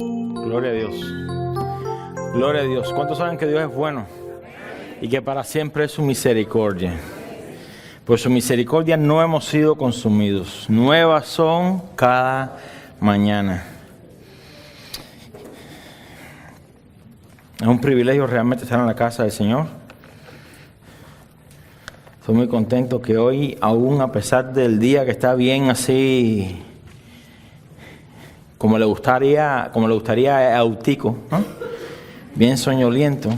Gloria a Dios. Gloria a Dios. ¿Cuántos saben que Dios es bueno? Y que para siempre es su misericordia. Por su misericordia no hemos sido consumidos. Nuevas son cada mañana. Es un privilegio realmente estar en la casa del Señor. Estoy muy contento que hoy, aún a pesar del día que está bien así, como le gustaría a Eutico, ¿no? Bien soñoliento,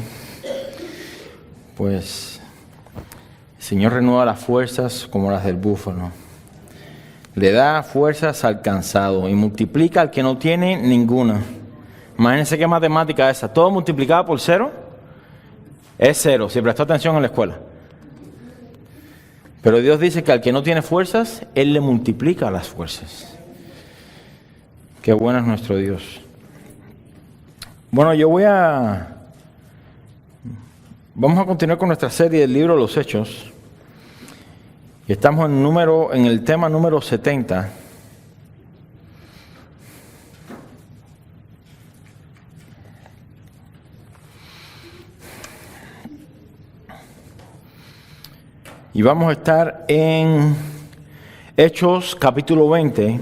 pues el Señor renueva las fuerzas como las del búfalo. Le da fuerzas al cansado y multiplica al que no tiene ninguna. Imagínense qué matemática es esa. Todo multiplicado por cero es cero, si prestó atención en la escuela. Pero Dios dice que al que no tiene fuerzas, Él le multiplica las fuerzas. Qué bueno es nuestro Dios. Bueno, vamos a continuar con nuestra serie del libro de los Hechos. Y estamos en el tema número 70. Y vamos a estar en Hechos capítulo 20,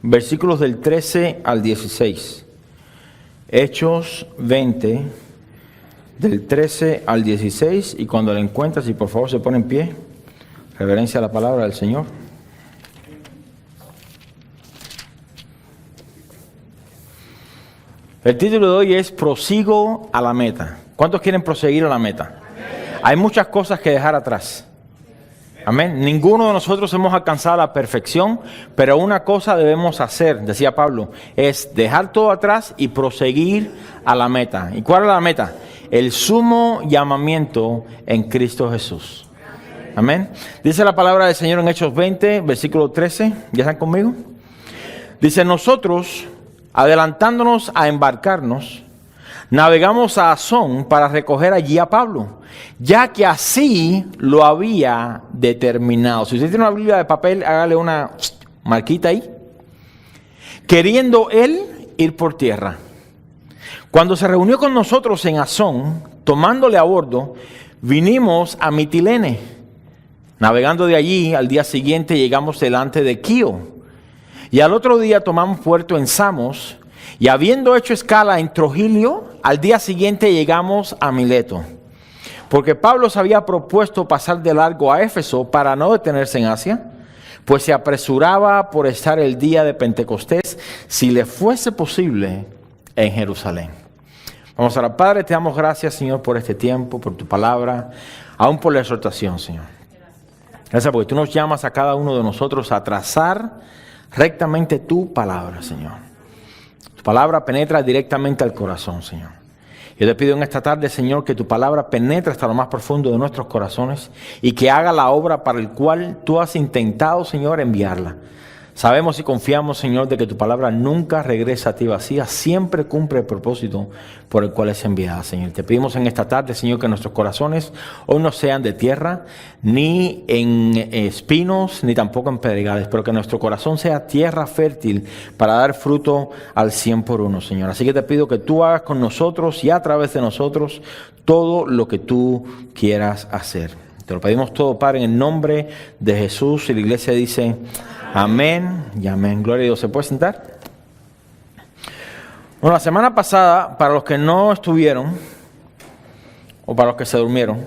versículos del 13 al 16. Hechos 20, del 13 al 16. Y cuando la encuentras, y por favor se pone en pie, reverencia a la palabra del Señor. El título de hoy es Prosigo a la meta. ¿Cuántos quieren proseguir a la meta? Hay muchas cosas que dejar atrás. Amén. Ninguno de nosotros hemos alcanzado la perfección, pero una cosa debemos hacer, decía Pablo, es dejar todo atrás y proseguir a la meta. ¿Y cuál es la meta? El sumo llamamiento en Cristo Jesús. Amén. Dice la palabra del Señor en Hechos 20, versículo 13. ¿Ya están conmigo? Dice: nosotros, adelantándonos a embarcarnos, navegamos a Asón para recoger allí a Pablo, ya que así lo había determinado. Si usted tiene una Biblia de papel, hágale una marquita ahí. Queriendo él ir por tierra. Cuando se reunió con nosotros en Asón, tomándole a bordo, vinimos a Mitilene. Navegando de allí, al día siguiente llegamos delante de Quío. Y al otro día tomamos puerto en Samos. Y habiendo hecho escala en Trogilio, al día siguiente llegamos a Mileto. Porque Pablo se había propuesto pasar de largo a Éfeso para no detenerse en Asia, pues se apresuraba por estar el día de Pentecostés, si le fuese posible, en Jerusalén. Vamos a orar. Padre, te damos gracias, Señor, por este tiempo, por tu palabra, aún por la exhortación, Señor. Gracias porque tú nos llamas a cada uno de nosotros a trazar rectamente tu palabra, Señor. Tu palabra penetra directamente al corazón, Señor. Yo te pido en esta tarde, Señor, que tu palabra penetre hasta lo más profundo de nuestros corazones y que haga la obra para la cual tú has intentado, Señor, enviarla. Sabemos y confiamos, Señor, de que tu palabra nunca regresa a ti vacía, siempre cumple el propósito por el cual es enviada, Señor. Te pedimos en esta tarde, Señor, que nuestros corazones hoy no sean de tierra, ni en espinos, ni tampoco en pedregales, pero que nuestro corazón sea tierra fértil para dar fruto al 100 por 1, Señor. Así que te pido que tú hagas con nosotros y a través de nosotros todo lo que tú quieras hacer. Te lo pedimos todo, Padre, en el nombre de Jesús. Y la iglesia dice: amén y amén. Gloria a Dios. ¿Se puede sentar? Bueno, la semana pasada, para los que no estuvieron, o para los que se durmieron,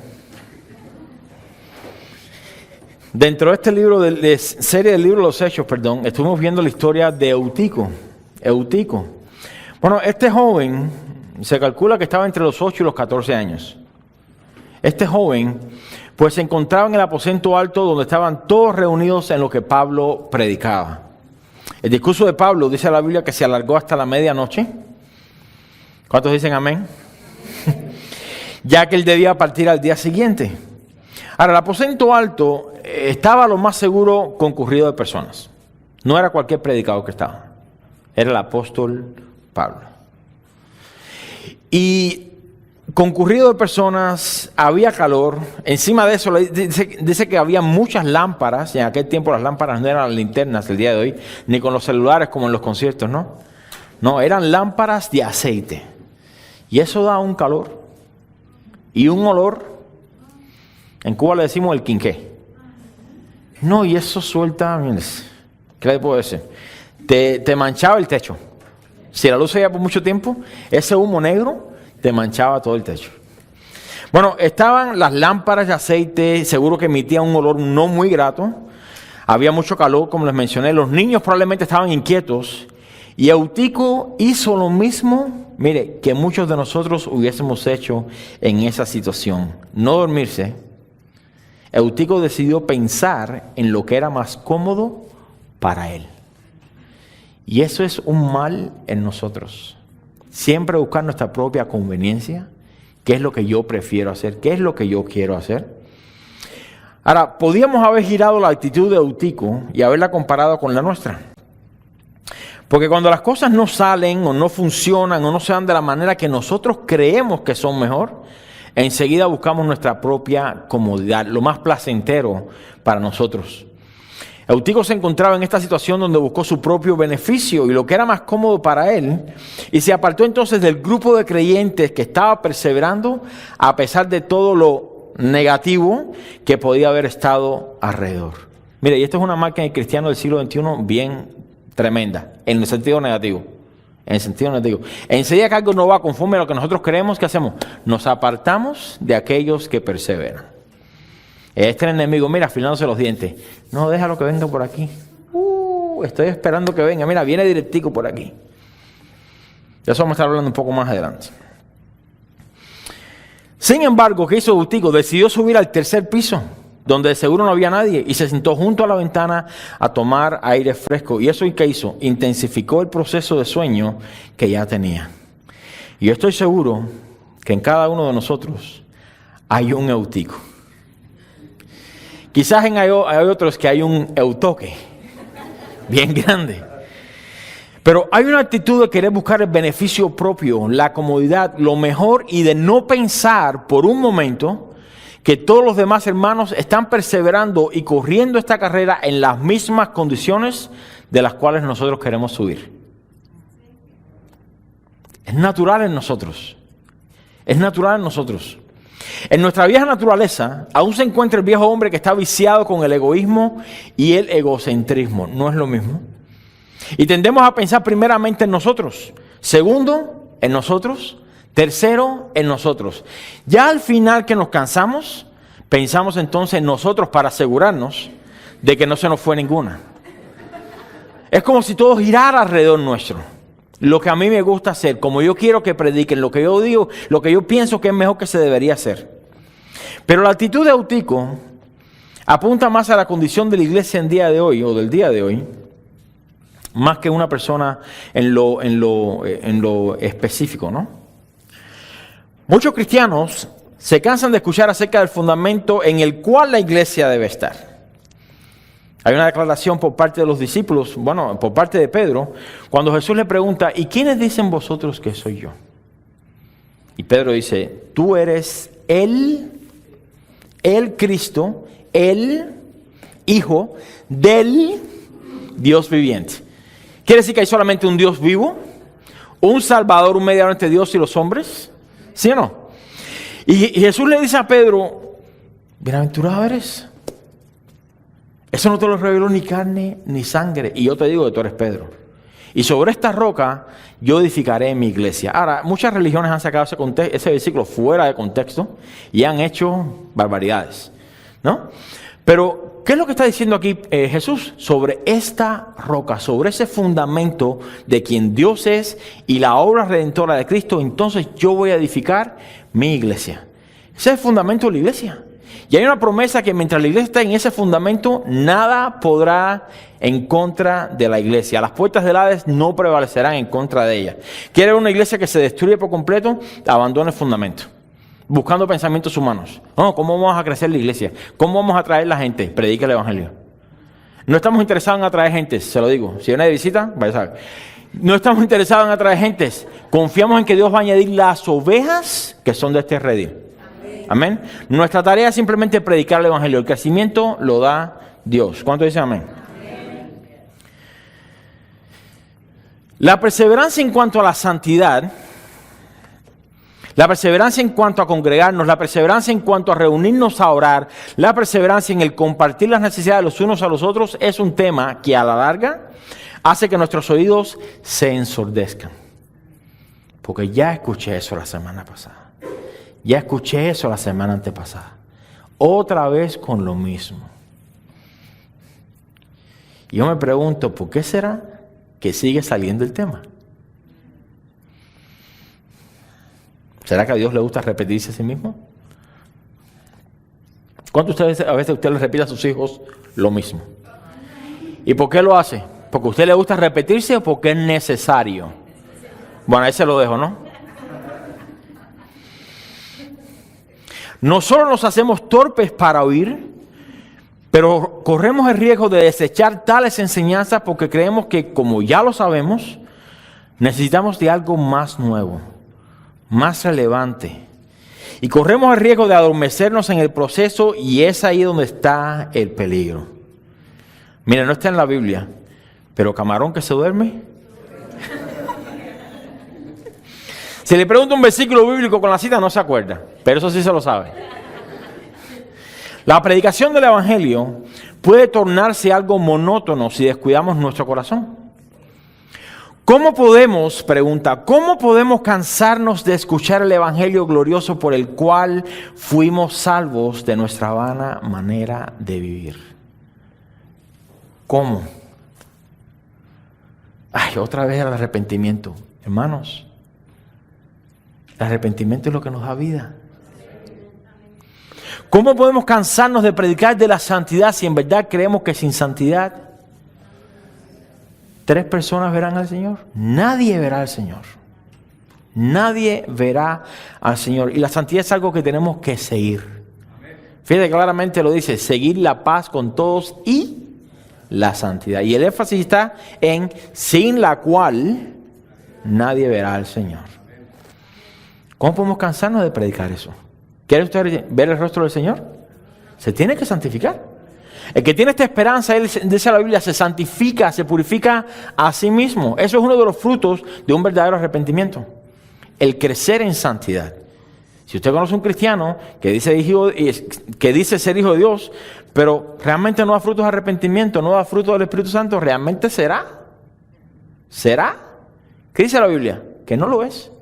dentro de este libro, de serie del libro de los Hechos, estuvimos viendo la historia de Eutico. Bueno, este joven, se calcula que estaba entre los 8 y los 14 años. Este joven, pues se encontraba en el aposento alto donde estaban todos reunidos en lo que Pablo predicaba. El discurso de Pablo, dice la Biblia, que se alargó hasta la medianoche. ¿Cuántos dicen amén? Ya que él debía partir al día siguiente. Ahora, el aposento alto estaba lo más seguro concurrido de personas. No era cualquier predicador que estaba. Era el apóstol Pablo. Y concurrido de personas, había calor. Encima de eso, dice que había muchas lámparas. Y en aquel tiempo las lámparas no eran las linternas del día de hoy, ni con los celulares como en los conciertos, ¿no? No, eran lámparas de aceite. Y eso da un calor y un olor. En Cuba le decimos el quinqué. No, y eso suelta, mires, ¿qué le puedo decir? Te manchaba el techo. Si la luz se iba por mucho tiempo, ese humo negro te manchaba todo el techo. Bueno, estaban las lámparas de aceite, seguro que emitían un olor no muy grato. Había mucho calor, como les mencioné. Los niños probablemente estaban inquietos. Y Eutico hizo lo mismo, mire, que muchos de nosotros hubiésemos hecho en esa situación. No dormirse. Eutico decidió pensar en lo que era más cómodo para él. Y eso es un mal en nosotros. Siempre buscar nuestra propia conveniencia. ¿Qué es lo que yo prefiero hacer? ¿Qué es lo que yo quiero hacer? Ahora, podíamos haber girado la actitud de Eutico y haberla comparado con la nuestra. Porque cuando las cosas no salen o no funcionan o no se dan de la manera que nosotros creemos que son mejor, enseguida buscamos nuestra propia comodidad, lo más placentero para nosotros. Eutico se encontraba en esta situación donde buscó su propio beneficio y lo que era más cómodo para él, y se apartó entonces del grupo de creyentes que estaba perseverando a pesar de todo lo negativo que podía haber estado alrededor. Mire, y esto es una marca en el cristiano del siglo XXI bien tremenda, en el sentido negativo. En el sentido negativo. Enseguida que algo no va conforme a lo que nosotros creemos, ¿qué hacemos? Nos apartamos de aquellos que perseveran. Este es el enemigo, mira, afilándose los dientes. No, déjalo que venga por aquí. Estoy esperando que venga. Mira, viene directico por aquí. De eso vamos a estar hablando un poco más adelante. Sin embargo, ¿qué hizo Eutico? Decidió subir al tercer piso, donde de seguro no había nadie, y se sentó junto a la ventana a tomar aire fresco. ¿Y eso qué hizo? Intensificó el proceso de sueño que ya tenía. Y yo estoy seguro que en cada uno de nosotros hay un Eutico. Quizás hay otros que hay un Eutoque, bien grande. Pero hay una actitud de querer buscar el beneficio propio, la comodidad, lo mejor, y de no pensar por un momento que todos los demás hermanos están perseverando y corriendo esta carrera en las mismas condiciones de las cuales nosotros queremos subir. Es natural en nosotros. Es natural en nosotros. En nuestra vieja naturaleza aún se encuentra el viejo hombre que está viciado con el egoísmo y el egocentrismo. No es lo mismo. Y tendemos a pensar primeramente en nosotros. Segundo, en nosotros. Tercero, en nosotros. Ya al final que nos cansamos, pensamos entonces en nosotros para asegurarnos de que no se nos fue ninguna. Es como si todo girara alrededor nuestro. Lo que a mí me gusta hacer, como yo quiero que prediquen, lo que yo digo, lo que yo pienso que es mejor que se debería hacer. Pero la actitud de Eutico apunta más a la condición de la iglesia en día de hoy, o del día de hoy, más que una persona en lo específico, ¿no? Muchos cristianos se cansan de escuchar acerca del fundamento en el cual la iglesia debe estar. Hay una declaración por parte de los discípulos, bueno, por parte de Pedro, cuando Jesús le pregunta, ¿y quiénes dicen vosotros que soy yo? Y Pedro dice, tú eres el Cristo, el Hijo del Dios viviente. ¿Quiere decir que hay solamente un Dios vivo? ¿Un Salvador, un mediador entre Dios y los hombres? ¿Sí o no? Y Jesús le dice a Pedro, bienaventurado eres. Eso no te lo reveló ni carne ni sangre. Y yo te digo que tú eres Pedro. Y sobre esta roca yo edificaré mi iglesia. Ahora, muchas religiones han sacado ese versículo fuera de contexto y han hecho barbaridades, ¿no? Pero, ¿qué es lo que está diciendo aquí Jesús? Sobre esta roca, sobre ese fundamento de quien Dios es y la obra redentora de Cristo, entonces yo voy a edificar mi iglesia. Ese es el fundamento de la iglesia. Y hay una promesa que mientras la iglesia está en ese fundamento, nada podrá en contra de la iglesia. Las puertas del Hades no prevalecerán en contra de ella. ¿Quiere una iglesia que se destruye por completo? Abandona el fundamento. Buscando pensamientos humanos. No, ¿cómo vamos a crecer la iglesia? ¿Cómo vamos a atraer la gente? Predica el evangelio. No estamos interesados en atraer gente, se lo digo. Si viene de visita, vaya a saber. No estamos interesados en atraer gente. Confiamos en que Dios va a añadir las ovejas que son de este redil. Amén. Nuestra tarea es simplemente predicar el evangelio. El crecimiento lo da Dios. ¿Cuánto dicen amén? La perseverancia en cuanto a la santidad, la perseverancia en cuanto a congregarnos, la perseverancia en cuanto a reunirnos a orar, la perseverancia en el compartir las necesidades los unos a los otros es un tema que a la larga hace que nuestros oídos se ensordezcan. Porque ya escuché eso la semana pasada. Ya escuché eso la semana antepasada. Otra vez con lo mismo. Y yo me pregunto, ¿por qué será que sigue saliendo el tema? ¿Será que a Dios le gusta repetirse a sí mismo? ¿Cuántos de ustedes a veces usted le repite a sus hijos lo mismo? ¿Y por qué lo hace? ¿Porque a usted le gusta repetirse o porque es necesario? Bueno, ahí se lo dejo, ¿no? Nosotros nos hacemos torpes para oír, pero corremos el riesgo de desechar tales enseñanzas porque creemos que, como ya lo sabemos, necesitamos de algo más nuevo, más relevante. Y corremos el riesgo de adormecernos en el proceso y es ahí donde está el peligro. Mira, no está en la Biblia, pero camarón que se duerme. Si le pregunto un versículo bíblico con la cita, no se acuerda, pero eso sí se lo sabe. La predicación del Evangelio puede tornarse algo monótono si descuidamos nuestro corazón. ¿Cómo podemos, pregunta, cómo podemos cansarnos de escuchar el Evangelio glorioso por el cual fuimos salvos de nuestra vana manera de vivir? ¿Cómo? Ay, otra vez el arrepentimiento. Hermanos, el arrepentimiento es lo que nos da vida. ¿Cómo podemos cansarnos de predicar de la santidad si en verdad creemos que sin santidad 3 personas verán al Señor? Nadie verá al Señor. Nadie verá al Señor. Y la santidad es algo que tenemos que seguir. Fíjate, claramente lo dice, seguir la paz con todos y la santidad. Y el énfasis está en sin la cual nadie verá al Señor. ¿Cómo podemos cansarnos de predicar eso? ¿Quiere usted ver el rostro del Señor? Se tiene que santificar. El que tiene esta esperanza, él dice la Biblia, se santifica, se purifica a sí mismo. Eso es uno de los frutos de un verdadero arrepentimiento. El crecer en santidad. Si usted conoce un cristiano que dice ser hijo de Dios, pero realmente no da frutos de arrepentimiento, no da frutos del Espíritu Santo, ¿realmente será? ¿Será? ¿Qué dice la Biblia? Que no lo es.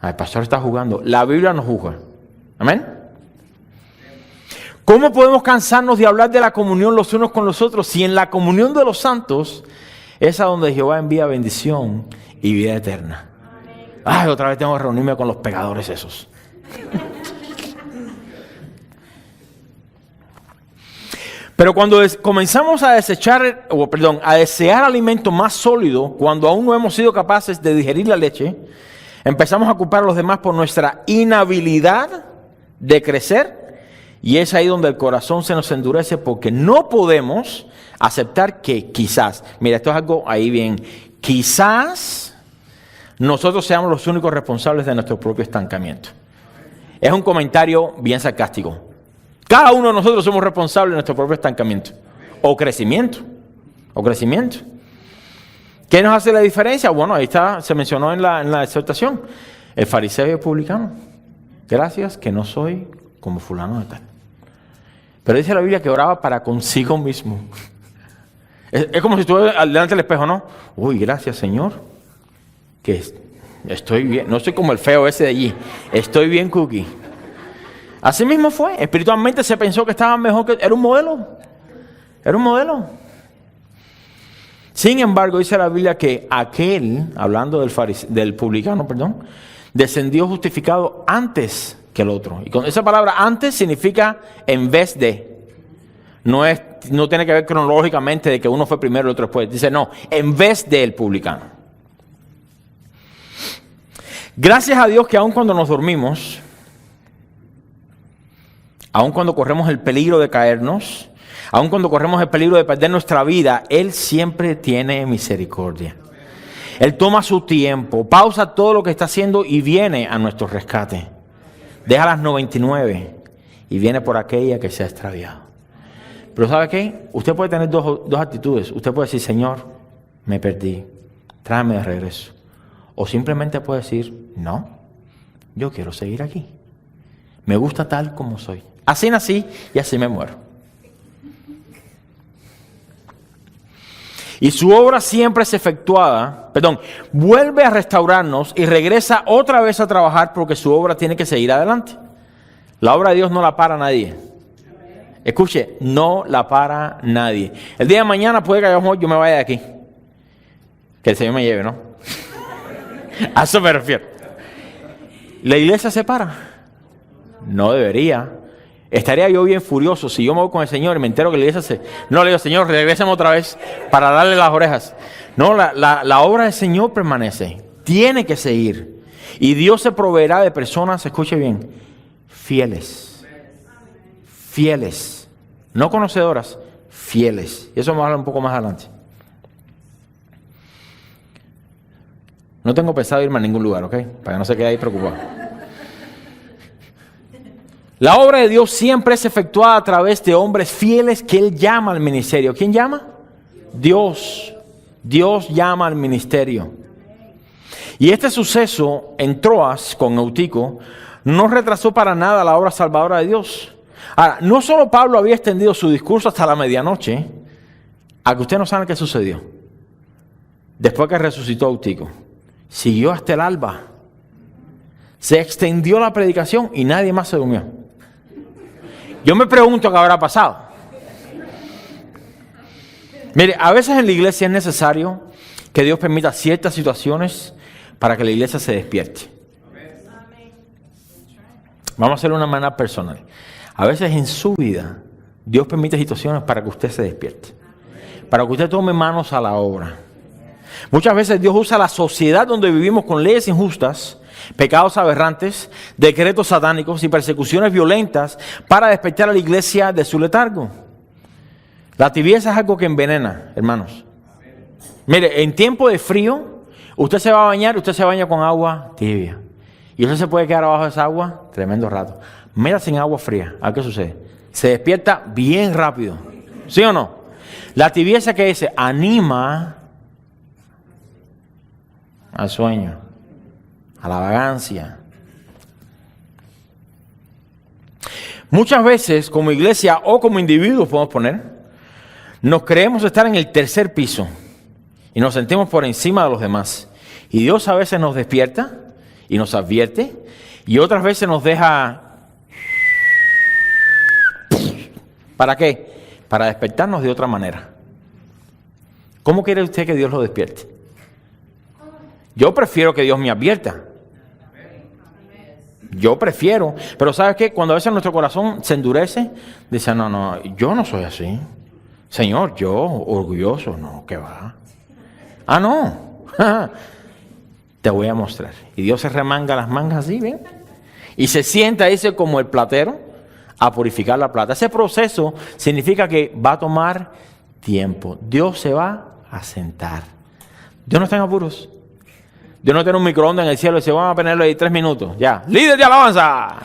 El pastor está jugando. La Biblia nos juzga. Amén. ¿Cómo podemos cansarnos de hablar de la comunión los unos con los otros si en la comunión de los santos es a donde Jehová envía bendición y vida eterna? Ay, otra vez tengo que reunirme con los pecadores esos. Pero cuando comenzamos a desear alimento más sólido, cuando aún no hemos sido capaces de digerir la leche, empezamos a culpar a los demás por nuestra inhabilidad de crecer. Y es ahí donde el corazón se nos endurece porque no podemos aceptar que quizás, mira, esto es algo ahí bien, quizás nosotros seamos los únicos responsables de nuestro propio estancamiento. Es un comentario bien sarcástico. Cada uno de nosotros somos responsables de nuestro propio estancamiento o crecimiento. ¿Qué nos hace la diferencia? Bueno, ahí está, se mencionó en la exhortación, el fariseo y el publicano. Gracias que no soy como fulano de tal. Pero dice la Biblia que oraba para consigo mismo. Es como si estuviera delante del espejo, ¿no? Uy, gracias, Señor, que estoy bien. No soy como el feo ese de allí. Estoy bien, cookie. Así mismo fue. Espiritualmente se pensó que estaba mejor que... Era un modelo. Sin embargo, dice la Biblia que aquel, hablando del publicano, descendió justificado antes que el otro. Y con esa palabra antes significa en vez de. No tiene que ver cronológicamente de que uno fue primero y el otro después. Dice no, en vez del publicano. Gracias a Dios que aun cuando nos dormimos, aun cuando corremos el peligro de caernos, aun cuando corremos el peligro de perder nuestra vida, Él siempre tiene misericordia. Él toma su tiempo, pausa todo lo que está haciendo y viene a nuestro rescate. Deja las 99 y viene por aquella que se ha extraviado. Pero ¿sabe qué? Usted puede tener dos actitudes. Usted puede decir, Señor, me perdí. tráeme de regreso. O simplemente puede decir, no, yo quiero seguir aquí. Me gusta tal como soy. Así nací y así me muero. Y su obra siempre es efectuada, vuelve a restaurarnos y regresa otra vez a trabajar porque su obra tiene que seguir adelante. La obra de Dios no la para nadie. Escuche, no la para nadie. El día de mañana puede que yo me vaya de aquí. Que el Señor me lleve, ¿no? A eso me refiero. ¿La iglesia se para? No debería. Estaría yo bien furioso si yo me voy con el Señor y me entero que la iglesia se... No, le digo, Señor, regrésame otra vez para darle las orejas. No, la obra del Señor permanece. Tiene que seguir. Y Dios se proveerá de personas, escuche bien, fieles. Fieles. No conocedoras, fieles. Y eso vamos a hablar un poco más adelante. No tengo pensado irme a ningún lugar, ¿ok? Para que no se quede ahí preocupado. La obra de Dios siempre es efectuada a través de hombres fieles que Él llama al ministerio. ¿Quién llama? Dios. Dios llama al ministerio. Y este suceso en Troas con Eutico no retrasó para nada la obra salvadora de Dios. Ahora, no solo Pablo había extendido su discurso hasta la medianoche, a que usted no sabe qué sucedió. Después que resucitó Eutico, siguió hasta el alba. Se extendió la predicación y nadie más se durmió. Yo me pregunto qué habrá pasado. Mire, a veces en la iglesia es necesario que Dios permita ciertas situaciones para que la iglesia se despierte. Vamos a hacerlo de una manera personal. A veces en su vida Dios permite situaciones para que usted se despierte. Para que usted tome manos a la obra. Muchas veces Dios usa la sociedad donde vivimos con leyes injustas, pecados aberrantes, decretos satánicos y persecuciones violentas para despertar a la iglesia de su letargo. La tibieza es algo que envenena, hermanos. Mire, en tiempo de frío, usted se va a bañar, usted se baña con agua tibia. Y usted se puede quedar abajo de esa agua tremendo rato. Métase en agua fría, ¿a qué sucede? Se despierta bien rápido. ¿Sí o no? La tibieza que dice, anima al sueño, a la vagancia. Muchas veces como iglesia o como individuos podemos poner, nos creemos estar en el tercer piso y nos sentimos por encima de los demás. Y Dios a veces nos despierta y nos advierte y otras veces nos deja... ¿Para qué? Para despertarnos de otra manera. ¿Cómo quiere usted que Dios lo despierte? Yo prefiero que Dios me advierta. Yo prefiero. Pero ¿sabes qué? Cuando a veces nuestro corazón se endurece, dice, no, yo no soy así. Señor, yo, orgulloso, no, ¿qué va? Ah, no. Te voy a mostrar. Y Dios se remanga las mangas así, ¿ven? Y se sienta, dice, como el platero, a purificar la plata. Ese proceso significa que va a tomar tiempo. Dios se va a sentar. Dios no está en apuros. Dios no tiene un microondas en el cielo y dice, vamos a ponerlo ahí 3 minutos. Ya, líder de alabanza.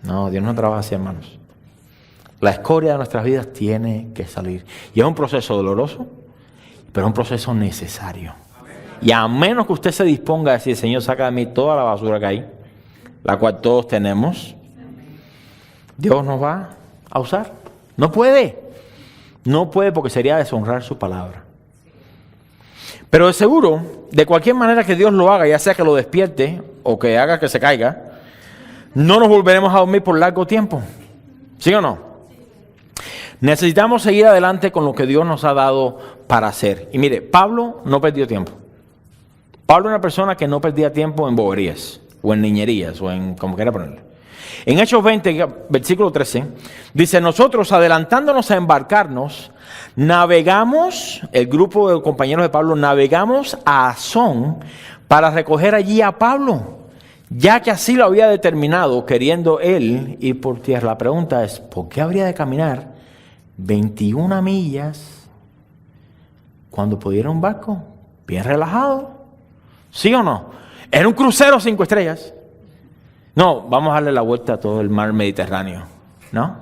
No, Dios no trabaja así, hermanos. La escoria de nuestras vidas tiene que salir. Y es un proceso doloroso, pero es un proceso necesario. Y a menos que usted se disponga a decir, Señor, saca de mí toda la basura que hay, la cual todos tenemos, Dios nos va a usar. No puede. No puede porque sería deshonrar su palabra. Pero de seguro, de cualquier manera que Dios lo haga, ya sea que lo despierte o que haga que se caiga, no nos volveremos a dormir por largo tiempo. ¿Sí o no? Necesitamos seguir adelante con lo que Dios nos ha dado para hacer. Y mire, Pablo no perdió tiempo. Pablo era una persona que no perdía tiempo en boberías, o en niñerías, o en como quiera ponerle. En Hechos 20, versículo 13, dice, nosotros adelantándonos a embarcarnos, navegamos, el grupo de compañeros de Pablo, navegamos a Asón para recoger allí a Pablo, ya que así lo había determinado, queriendo él ir por tierra. La pregunta es, ¿por qué habría de caminar 21 millas cuando pudiera un barco bien relajado? ¿Sí o no? Era un crucero 5 estrellas. No, vamos a darle la vuelta a todo el mar Mediterráneo, ¿no?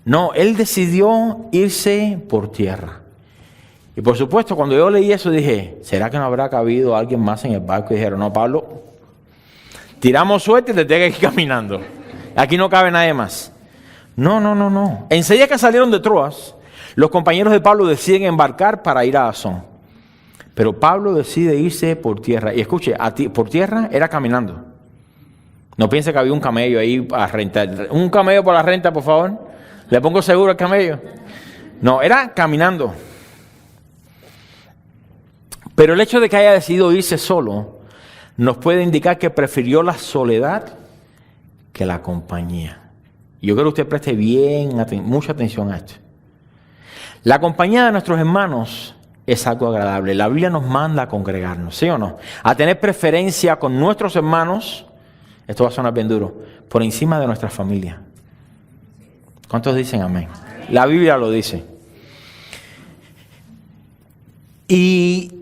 No, él decidió irse por tierra. Y por supuesto, cuando yo leí eso dije, ¿será que no habrá cabido alguien más en el barco? Y dijeron, no, Pablo, tiramos suerte y te tengo que ir caminando. Aquí no cabe nadie más. No. Enseguida que salieron de Troas, los compañeros de Pablo deciden embarcar para ir a Asón. Pero Pablo decide irse por tierra. Y escuche, por tierra era caminando. No piense que había un camello ahí a rentar. Un camello por la renta, por favor. ¿Le pongo seguro al camello? No, era caminando. Pero el hecho de que haya decidido irse solo nos puede indicar que prefirió la soledad que la compañía. Yo quiero que usted preste mucha atención a esto. La compañía de nuestros hermanos es algo agradable. La Biblia nos manda a congregarnos, ¿sí o no? A tener preferencia con nuestros hermanos, esto va a sonar bien duro, por encima de nuestra familia. ¿Cuántos dicen amén? La Biblia lo dice. Y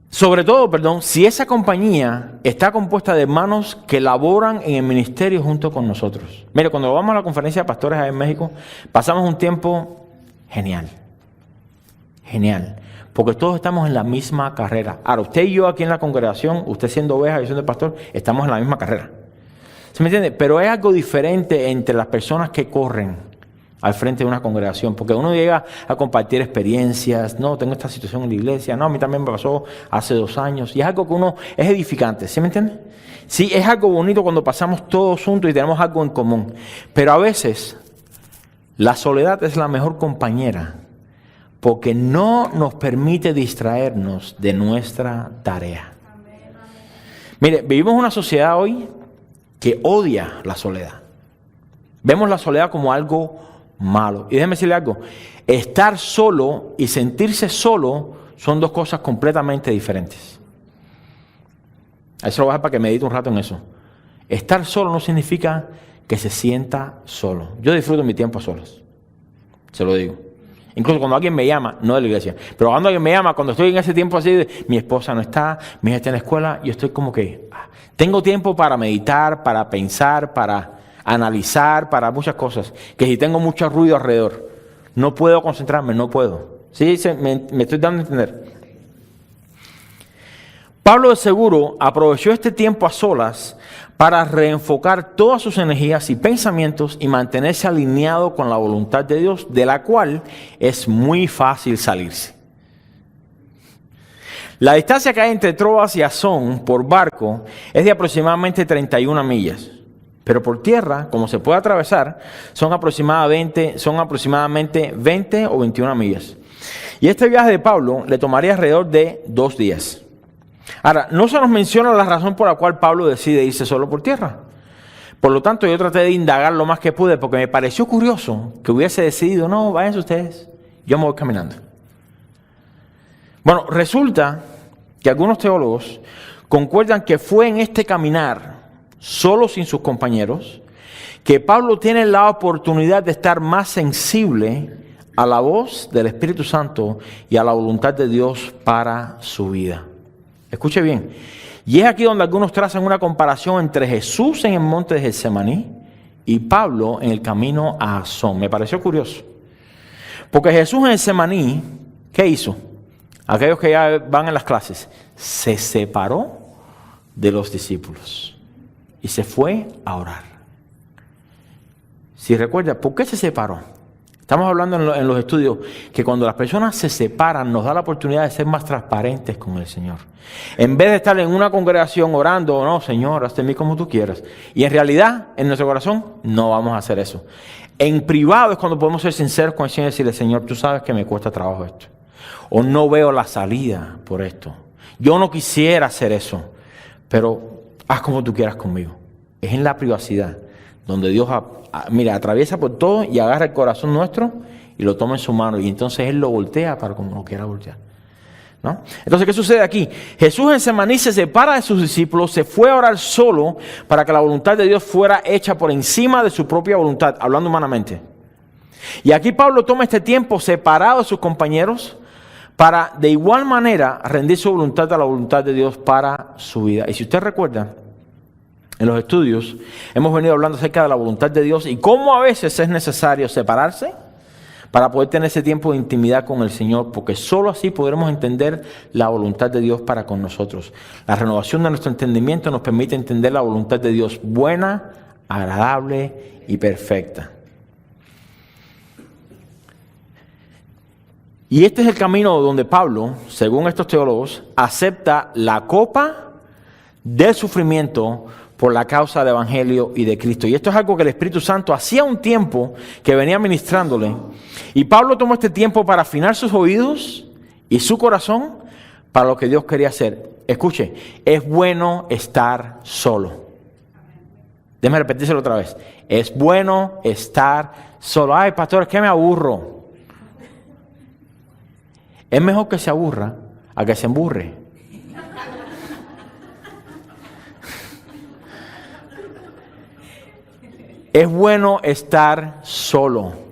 sobre todo, si esa compañía está compuesta de hermanos que laboran en el ministerio junto con nosotros. Mire, cuando vamos a la conferencia de pastores allá en México, pasamos un tiempo genial. Porque todos estamos en la misma carrera. Ahora, usted y yo aquí en la congregación, usted siendo oveja y yo siendo pastor, estamos en la misma carrera. ¿Se me entiende? Pero es algo diferente entre las personas que corren al frente de una congregación, porque uno llega a compartir experiencias. No, tengo esta situación en la iglesia. No, a mí también me pasó hace 2 años. Y es algo que es edificante, ¿sí me entiende? Sí, es algo bonito cuando pasamos todos juntos y tenemos algo en común. Pero a veces la soledad es la mejor compañera, porque no nos permite distraernos de nuestra tarea. Mire, vivimos una sociedad hoy que odia la soledad. Vemos la soledad como algo malo. Y déjeme decirle algo, estar solo y sentirse solo son 2 cosas completamente diferentes. Eso lo voy a dejar para que medite un rato en eso. Estar solo no significa que se sienta solo. Yo disfruto mi tiempo a solas, se lo digo. Incluso cuando alguien me llama, no de la iglesia, pero cuando alguien me llama, cuando estoy en ese tiempo así, mi esposa no está, mi hija está en la escuela, yo estoy como que tengo tiempo para meditar, para pensar, para analizar, para muchas cosas. Que si tengo mucho ruido alrededor, no puedo concentrarme, no puedo. ¿Sí? Me estoy dando a entender. Pablo de seguro aprovechó este tiempo a solas para reenfocar todas sus energías y pensamientos y mantenerse alineado con la voluntad de Dios, de la cual es muy fácil salirse. La distancia que hay entre Troas y Asón por barco es de aproximadamente 31 millas. Pero por tierra, como se puede atravesar, son aproximadamente 20 o 21 millas. Y este viaje de Pablo le tomaría alrededor de 2 días. Ahora, no se nos menciona la razón por la cual Pablo decide irse solo por tierra. Por lo tanto, yo traté de indagar lo más que pude, porque me pareció curioso que hubiese decidido, no, váyanse ustedes, yo me voy caminando. Bueno, resulta que algunos teólogos concuerdan que fue en este caminar, solo sin sus compañeros, que Pablo tiene la oportunidad de estar más sensible a la voz del Espíritu Santo y a la voluntad de Dios para su vida. Escuche bien, y es aquí donde algunos trazan una comparación entre Jesús en el monte de Getsemaní y Pablo en el camino a Asón. Me pareció curioso, porque Jesús en Getsemaní, ¿qué hizo? Aquellos que ya van en las clases, se separó de los discípulos y se fue a orar. Si recuerda, ¿por qué se separó? Estamos hablando en los estudios que cuando las personas se separan nos da la oportunidad de ser más transparentes con el Señor. En vez de estar en una congregación orando, no, Señor, haz de mí como tú quieras. Y en realidad, en nuestro corazón, no vamos a hacer eso. En privado es cuando podemos ser sinceros con el Señor y decirle, Señor, tú sabes que me cuesta trabajo esto. O no veo la salida por esto. Yo no quisiera hacer eso, pero haz como tú quieras conmigo. Es en la privacidad donde Dios atraviesa por todo y agarra el corazón nuestro y lo toma en su mano. Y entonces Él lo voltea para como lo quiera voltear, ¿no? Entonces, ¿qué sucede aquí? Jesús en Getsemaní se separa de sus discípulos, se fue a orar solo para que la voluntad de Dios fuera hecha por encima de su propia voluntad, hablando humanamente. Y aquí Pablo toma este tiempo separado de sus compañeros para de igual manera rendir su voluntad a la voluntad de Dios para su vida. Y si usted recuerda, en los estudios hemos venido hablando acerca de la voluntad de Dios y cómo a veces es necesario separarse para poder tener ese tiempo de intimidad con el Señor, porque solo así podremos entender la voluntad de Dios para con nosotros. La renovación de nuestro entendimiento nos permite entender la voluntad de Dios buena, agradable y perfecta. Y este es el camino donde Pablo, según estos teólogos, acepta la copa del sufrimiento por la causa del Evangelio y de Cristo. Y esto es algo que el Espíritu Santo hacía un tiempo que venía ministrándole. Y Pablo tomó este tiempo para afinar sus oídos y su corazón para lo que Dios quería hacer. Escuche, es bueno estar solo. Déjame repetírselo otra vez. Es bueno estar solo. Ay, pastor, es que me aburro. Es mejor que se aburra a que se emburre. Es bueno estar solo.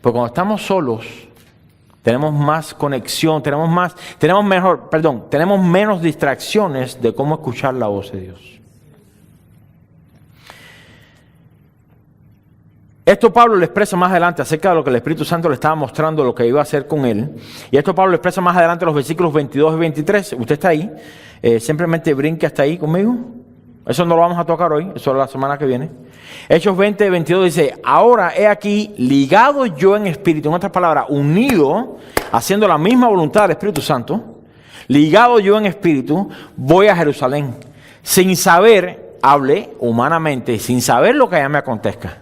Porque cuando estamos solos, tenemos más conexión, tenemos menos distracciones de cómo escuchar la voz de Dios. Esto Pablo lo expresa más adelante acerca de lo que el Espíritu Santo le estaba mostrando, lo que iba a hacer con él. Y esto Pablo lo expresa más adelante en los versículos 22 y 23. Usted está ahí. Simplemente brinque hasta ahí conmigo. Eso no lo vamos a tocar hoy. Eso es la semana que viene. Hechos 20, 22 dice, ahora he aquí ligado yo en espíritu. En otras palabras, unido, haciendo la misma voluntad del Espíritu Santo. Ligado yo en espíritu, voy a Jerusalén. Sin saber, hable humanamente, sin saber lo que allá me acontezca.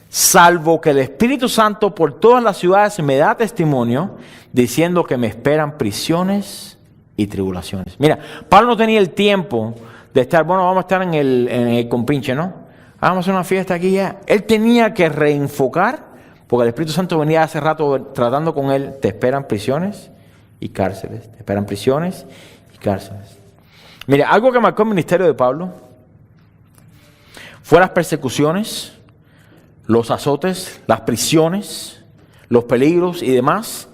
Salvo que el Espíritu Santo por todas las ciudades me da testimonio, diciendo que me esperan prisiones y tribulaciones. Mira, Pablo no tenía el tiempo de estar, bueno, vamos a estar en el compinche, ¿no? Vamos a hacer una fiesta aquí ya. Él tenía que reenfocar, porque el Espíritu Santo venía hace rato tratando con él. Te esperan prisiones y cárceles. Te esperan prisiones y cárceles. Mira, algo que marcó el ministerio de Pablo fue las persecuciones, los azotes, las prisiones, los peligros y demás,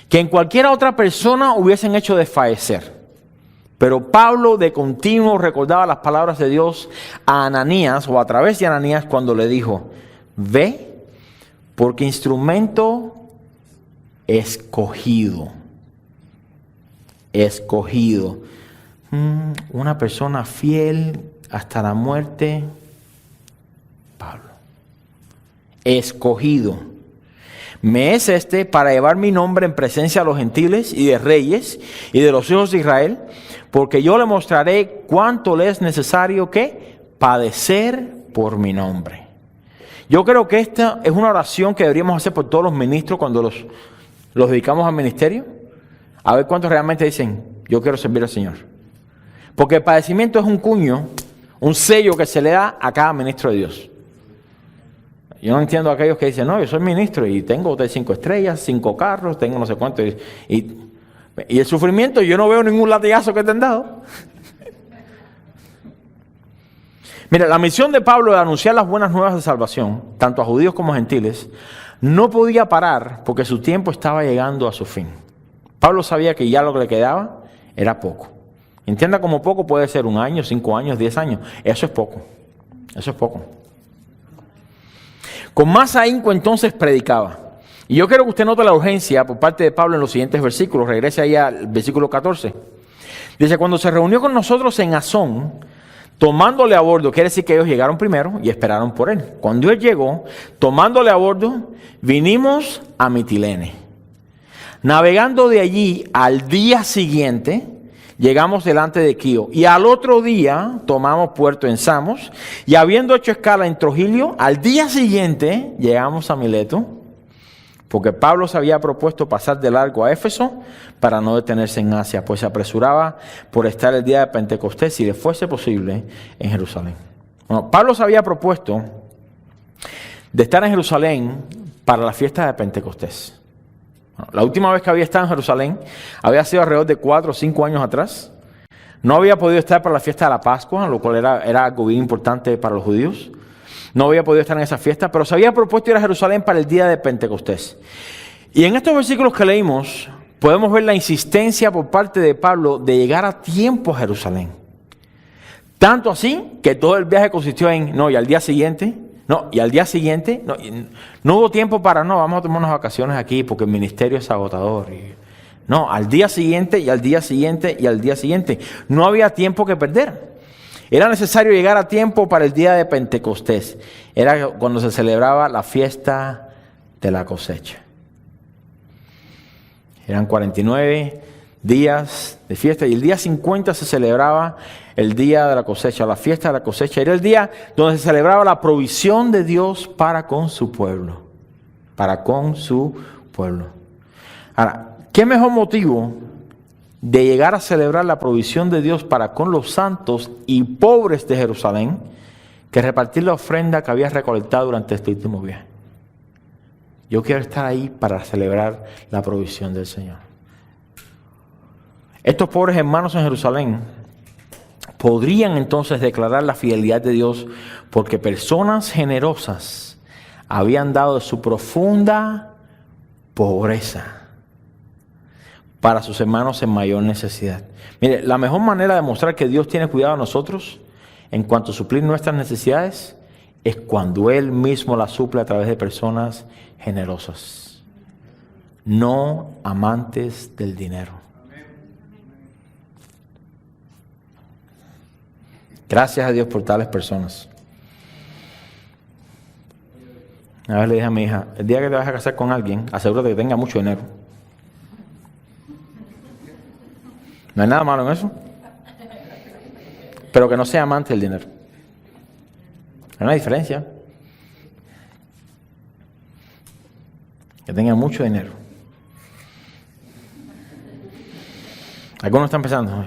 que en cualquier otra persona hubiesen hecho desfallecer. Pero Pablo de continuo recordaba las palabras de Dios a Ananías, o a través de Ananías, cuando le dijo, ve, porque instrumento escogido. Una persona fiel hasta la muerte, Pablo. Escogido. Me es para llevar mi nombre en presencia de los gentiles y de reyes y de los hijos de Israel, porque yo le mostraré cuánto le es necesario que padecer por mi nombre. Yo creo que esta es una oración que deberíamos hacer por todos los ministros cuando los dedicamos al ministerio. A ver cuántos realmente dicen, yo quiero servir al Señor. Porque el padecimiento es un cuño, un sello que se le da a cada ministro de Dios. Yo no entiendo a aquellos que dicen, no, yo soy ministro y tengo 5 estrellas, 5 carros, tengo no sé cuánto. Y el sufrimiento, yo no veo ningún latigazo que te han dado. Mira, la misión de Pablo de anunciar las buenas nuevas de salvación, tanto a judíos como a gentiles, no podía parar porque su tiempo estaba llegando a su fin. Pablo sabía que ya lo que le quedaba era poco. Entienda como poco puede ser 1 año, 5 años, 10 años. Eso es poco. Eso es poco. Con más ahínco entonces predicaba. Y yo quiero que usted note la urgencia por parte de Pablo en los siguientes versículos. Regrese ahí al versículo 14. Dice, cuando se reunió con nosotros en Asón, tomándole a bordo, quiere decir que ellos llegaron primero y esperaron por él. Cuando él llegó, tomándole a bordo, vinimos a Mitilene. Navegando de allí al día siguiente, llegamos delante de Quío. Y al otro día tomamos puerto en Samos. Y habiendo hecho escala en Trogilio, al día siguiente llegamos a Mileto. Porque Pablo se había propuesto pasar de largo a Éfeso para no detenerse en Asia, pues se apresuraba por estar el día de Pentecostés, si le fuese posible, en Jerusalén. Bueno, Pablo se había propuesto de estar en Jerusalén para la fiesta de Pentecostés. Bueno, la última vez que había estado en Jerusalén había sido alrededor de 4 o 5 años atrás. No había podido estar para la fiesta de la Pascua, lo cual era algo bien importante para los judíos. No había podido estar en esa fiesta, pero se había propuesto ir a Jerusalén para el día de Pentecostés. Y en estos versículos que leímos, podemos ver la insistencia por parte de Pablo de llegar a tiempo a Jerusalén. Tanto así que todo el viaje consistió en, no, y al día siguiente No, y al día siguiente, no hubo tiempo para, vamos a tomar unas vacaciones aquí porque el ministerio es agotador. No, al día siguiente y al día siguiente y al día siguiente. No había tiempo que perder. Era necesario llegar a tiempo para el día de Pentecostés. Era cuando se celebraba la fiesta de la cosecha. Eran 49 días de fiesta y el día 50 se celebraba el día de la cosecha, la fiesta de la cosecha. Era el día donde se celebraba la provisión de Dios para con su pueblo. Para con su pueblo. Ahora, ¿qué mejor motivo de llegar a celebrar la provisión de Dios para con los santos y pobres de Jerusalén que repartir la ofrenda que había recolectado durante este último viaje? Yo quiero estar ahí para celebrar la provisión del Señor. Estos pobres hermanos en Jerusalén podrían entonces declarar la fidelidad de Dios porque personas generosas habían dado de su profunda pobreza para sus hermanos en mayor necesidad. Mire, la mejor manera de mostrar que Dios tiene cuidado de nosotros en cuanto a suplir nuestras necesidades es cuando Él mismo las suple a través de personas generosas, no amantes del dinero. Gracias a Dios por tales personas. Una vez le dije a mi hija, el día que te vas a casar con alguien, asegúrate que tenga mucho dinero. No hay nada malo en eso. Pero que no sea amante del dinero. Hay una diferencia. Que tenga mucho dinero. Algunos están pensando,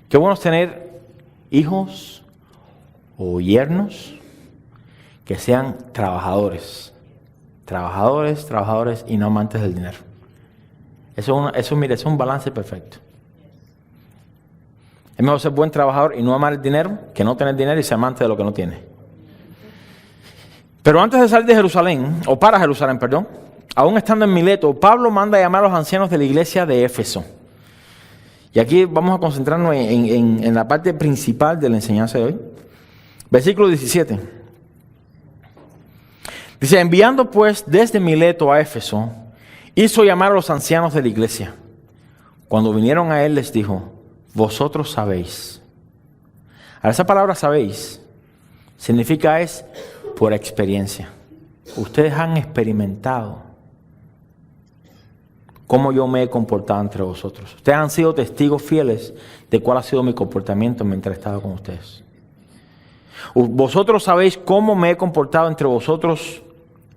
qué bueno es tener hijos o yernos que sean trabajadores. Trabajadores y no amantes del dinero. Mire, es un balance perfecto. Es mejor ser buen trabajador y no amar el dinero que no tener dinero y ser amante de lo que no tiene. Pero antes de salir de Jerusalén, o para Jerusalén, perdón, aún estando en Mileto, Pablo manda a llamar a los ancianos de la iglesia de Éfeso. Y aquí vamos a concentrarnos en la parte principal de la enseñanza de hoy. Versículo 17. Dice, enviando pues desde Mileto a Éfeso, hizo llamar a los ancianos de la iglesia. Cuando vinieron a él les dijo, vosotros sabéis. Ahora esa palabra sabéis significa es por experiencia. Ustedes han experimentado cómo yo me he comportado entre vosotros. Ustedes han sido testigos fieles de cuál ha sido mi comportamiento mientras he estado con ustedes. Vosotros sabéis cómo me he comportado entre vosotros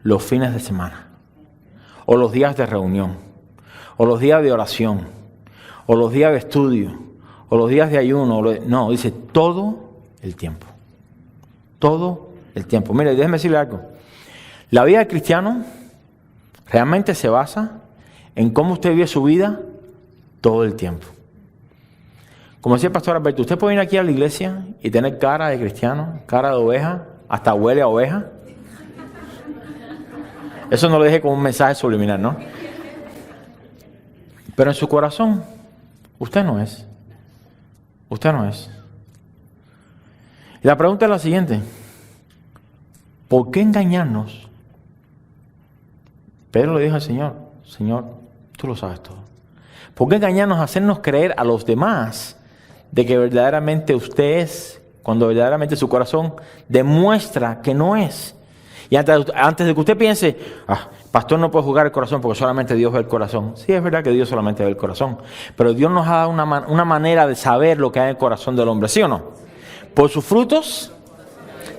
los fines de semana, o los días de reunión, o los días de oración, o los días de estudio, o los días de ayuno. No, dice todo el tiempo. Todo el tiempo. Mire, déjeme decirle algo. La vida del cristiano realmente se basa en cómo usted vive su vida todo el tiempo. Como decía el pastor Alberto, usted puede ir aquí a la iglesia y tener cara de cristiano, cara de oveja, hasta huele a oveja. Eso no lo deje como un mensaje subliminal, ¿no? Pero en su corazón, usted no es. Usted no es. Y la pregunta es la siguiente. ¿Por qué engañarnos? Pedro le dijo al Señor, Señor, tú lo sabes todo. ¿Por qué engañarnos, hacernos creer a los demás de que verdaderamente usted es, cuando verdaderamente su corazón demuestra que no es? Y antes de que usted piense, pastor no puede juzgar el corazón porque solamente Dios ve el corazón. Sí, es verdad que Dios solamente ve el corazón. Pero Dios nos ha dado una manera de saber lo que hay en el corazón del hombre, ¿sí o no? Por sus frutos,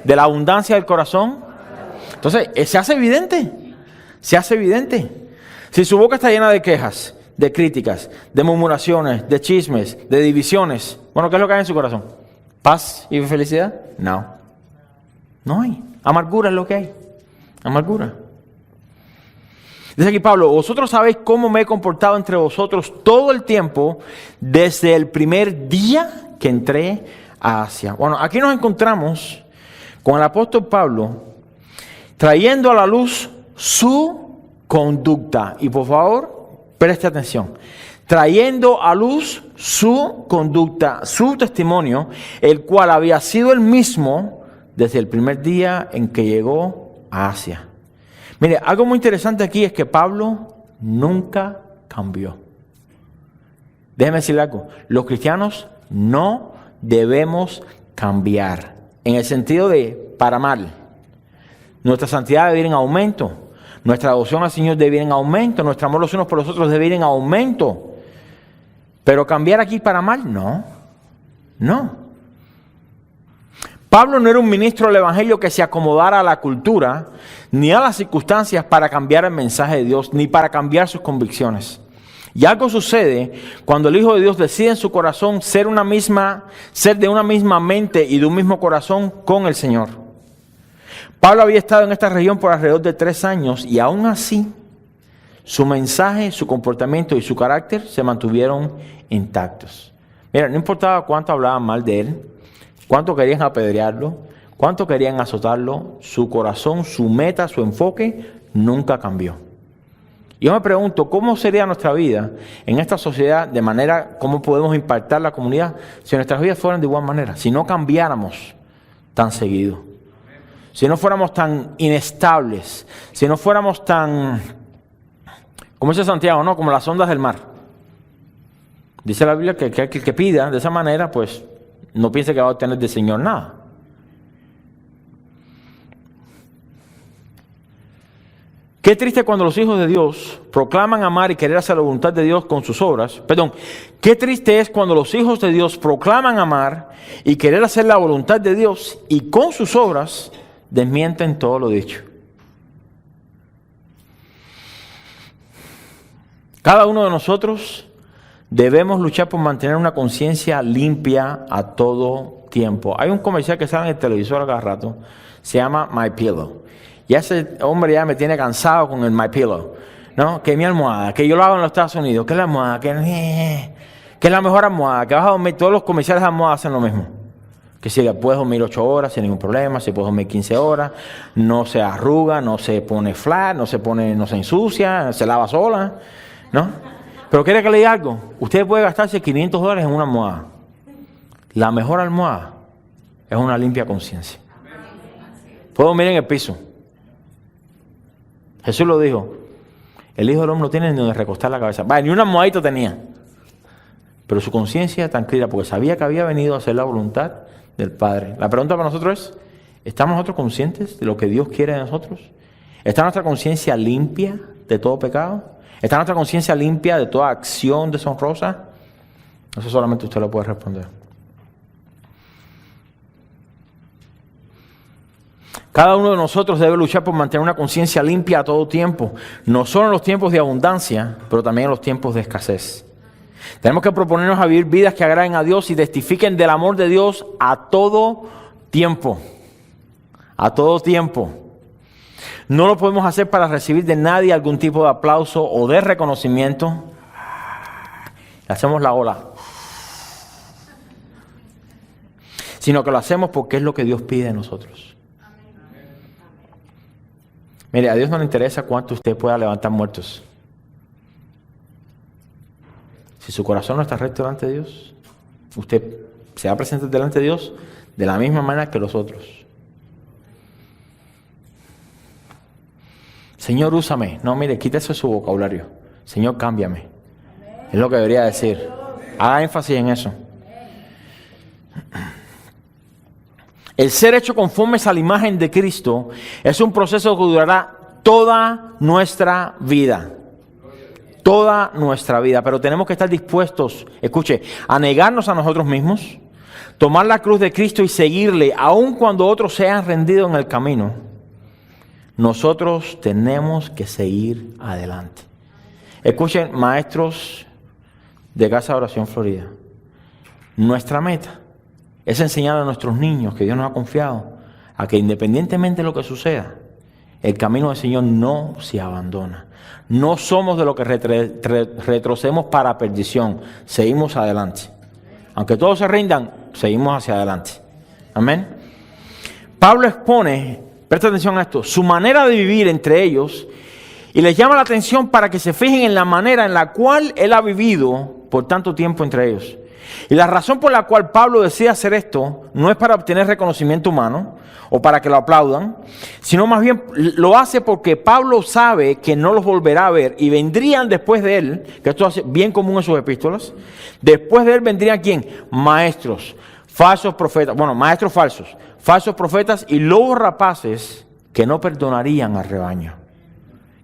de la abundancia del corazón. Entonces, se hace evidente. Se hace evidente. Si su boca está llena de quejas, de críticas, de murmuraciones, de chismes, de divisiones, bueno, ¿qué es lo que hay en su corazón? ¿Paz y felicidad? No. No hay. Amargura es lo que hay. Amargura. Dice aquí Pablo, vosotros sabéis cómo me he comportado entre vosotros todo el tiempo desde el primer día que entré a Asia. Bueno, aquí nos encontramos con el apóstol Pablo trayendo a la luz su conducta. Y por favor, preste atención. trayendo a luz su conducta, su testimonio, el cual había sido el mismo desde el primer día en que llegó a Asia. Mire, algo muy interesante aquí es que Pablo nunca cambió. Déjeme decirle algo, los cristianos no debemos cambiar, en el sentido de para mal. Nuestra santidad debe ir en aumento, nuestra devoción al Señor debe ir en aumento, nuestro amor los unos por los otros debe ir en aumento. Pero cambiar aquí para mal, no. Pablo no era un ministro del Evangelio que se acomodara a la cultura, ni a las circunstancias para cambiar el mensaje de Dios, ni para cambiar sus convicciones. Y algo sucede cuando el Hijo de Dios decide en su corazón ser de una misma mente y de un mismo corazón con el Señor. Pablo había estado en esta región por alrededor de 3 años y aún así su mensaje, su comportamiento y su carácter se mantuvieron intactos. Mira, no importaba cuánto hablaban mal de él, cuánto querían apedrearlo, cuánto querían azotarlo, su corazón, su meta, su enfoque nunca cambió. Yo me pregunto, ¿cómo sería nuestra vida en esta sociedad, de manera, cómo podemos impactar la comunidad si nuestras vidas fueran de igual manera? Si no cambiáramos tan seguido, si no fuéramos tan inestables, si no fuéramos tan, como dice Santiago, ¿no? Como las ondas del mar. Dice la Biblia que el que pida de esa manera, pues no piense que va a obtener del Señor nada. Qué triste cuando los hijos de Dios proclaman amar y querer hacer la voluntad de Dios con sus obras. Qué triste es cuando los hijos de Dios proclaman amar y querer hacer la voluntad de Dios y con sus obras desmienten todo lo dicho. Cada uno de nosotros debemos luchar por mantener una conciencia limpia a todo tiempo. Hay un comercial que sale en el televisor a cada rato, se llama My Pillow. Y ese hombre ya me tiene cansado con el My Pillow, ¿no? Que mi almohada, que yo lo hago en los Estados Unidos, que es la almohada, que es la mejor almohada, que vas a dormir, todos los comerciales de almohada hacen lo mismo. Que si puedes dormir 8 horas sin ningún problema, si puedes dormir 15 horas, no se arruga, no se pone flat, no se ensucia, se lava sola, ¿no? Pero quiere que le diga algo, usted puede gastarse $500 en una almohada. La mejor almohada es una limpia conciencia. Puedo dormir en el piso. Jesús lo dijo, el Hijo del Hombre no tiene ni donde recostar la cabeza. Ni un almohadito tenía. Pero su conciencia tranquila porque sabía que había venido a hacer la voluntad del Padre. La pregunta para nosotros es, ¿estamos nosotros conscientes de lo que Dios quiere de nosotros? ¿Está nuestra conciencia limpia de todo pecado? ¿Está nuestra conciencia limpia de toda acción deshonrosa? Eso solamente usted lo puede responder. Cada uno de nosotros debe luchar por mantener una conciencia limpia a todo tiempo, no solo en los tiempos de abundancia, pero también en los tiempos de escasez. Tenemos que proponernos a vivir vidas que agraden a Dios y testifiquen del amor de Dios a todo tiempo. A todo tiempo. No lo podemos hacer para recibir de nadie algún tipo de aplauso o de reconocimiento. Hacemos la ola. Sino que lo hacemos porque es lo que Dios pide de nosotros. Mire, a Dios no le interesa cuánto usted pueda levantar muertos. Si su corazón no está recto delante de Dios, usted se va a presentar delante de Dios de la misma manera que los otros. Señor, úsame. No, mire, quítese su vocabulario. Señor, cámbiame. Es lo que debería decir. Haga énfasis en eso. El ser hecho conformes a la imagen de Cristo es un proceso que durará toda nuestra vida. Toda nuestra vida. Pero tenemos que estar dispuestos, escuche, a negarnos a nosotros mismos, tomar la cruz de Cristo y seguirle, aun cuando otros se hayan rendido en el camino. Nosotros tenemos que seguir adelante. Escuchen, maestros de Casa de Oración Florida. Nuestra meta es enseñar a nuestros niños que Dios nos ha confiado a que independientemente de lo que suceda, el camino del Señor no se abandona. No somos de los que retrocedemos para perdición. Seguimos adelante. Aunque todos se rindan, seguimos hacia adelante. Amén. Pablo expone, presta atención a esto, su manera de vivir entre ellos Y les llama la atención para que se fijen en la manera en la cual él ha vivido por tanto tiempo entre ellos. Y la razón por la cual Pablo decide hacer esto no es para obtener reconocimiento humano o para que lo aplaudan, sino más bien lo hace porque Pablo sabe que no los volverá a ver y vendrían después de él, que esto es bien común en sus epístolas, después de él vendrían ¿quién? Maestros, falsos profetas, bueno, maestros falsos, falsos profetas y lobos rapaces que no perdonarían al rebaño,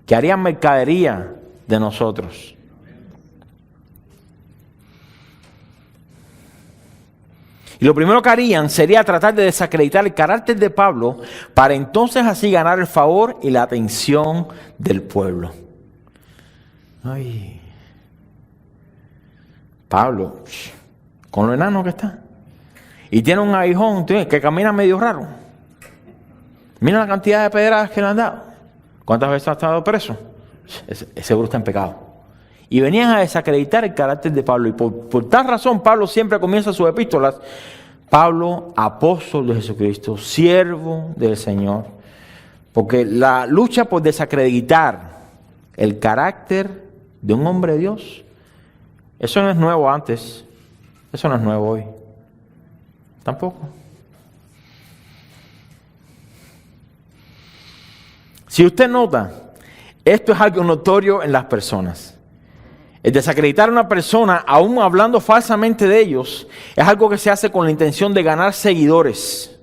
que harían mercadería de nosotros. Y lo primero que harían sería tratar de desacreditar el carácter de Pablo para entonces así ganar el favor y la atención del pueblo. Ay, Pablo, con lo enano que está. Y tiene un aguijón que camina medio raro. Mira la cantidad de pedradas que le han dado. ¿Cuántas veces ha estado preso? Seguro está en pecado. Y venían a desacreditar el carácter de Pablo. Y por tal razón Pablo siempre comienza sus epístolas. Pablo, apóstol de Jesucristo, siervo del Señor. Porque la lucha por desacreditar el carácter de un hombre de Dios, eso no es nuevo antes. Eso no es nuevo hoy. Tampoco. Si usted nota, esto es algo notorio en las personas. El desacreditar a una persona, aún hablando falsamente de ellos, es algo que se hace con la intención de ganar seguidores.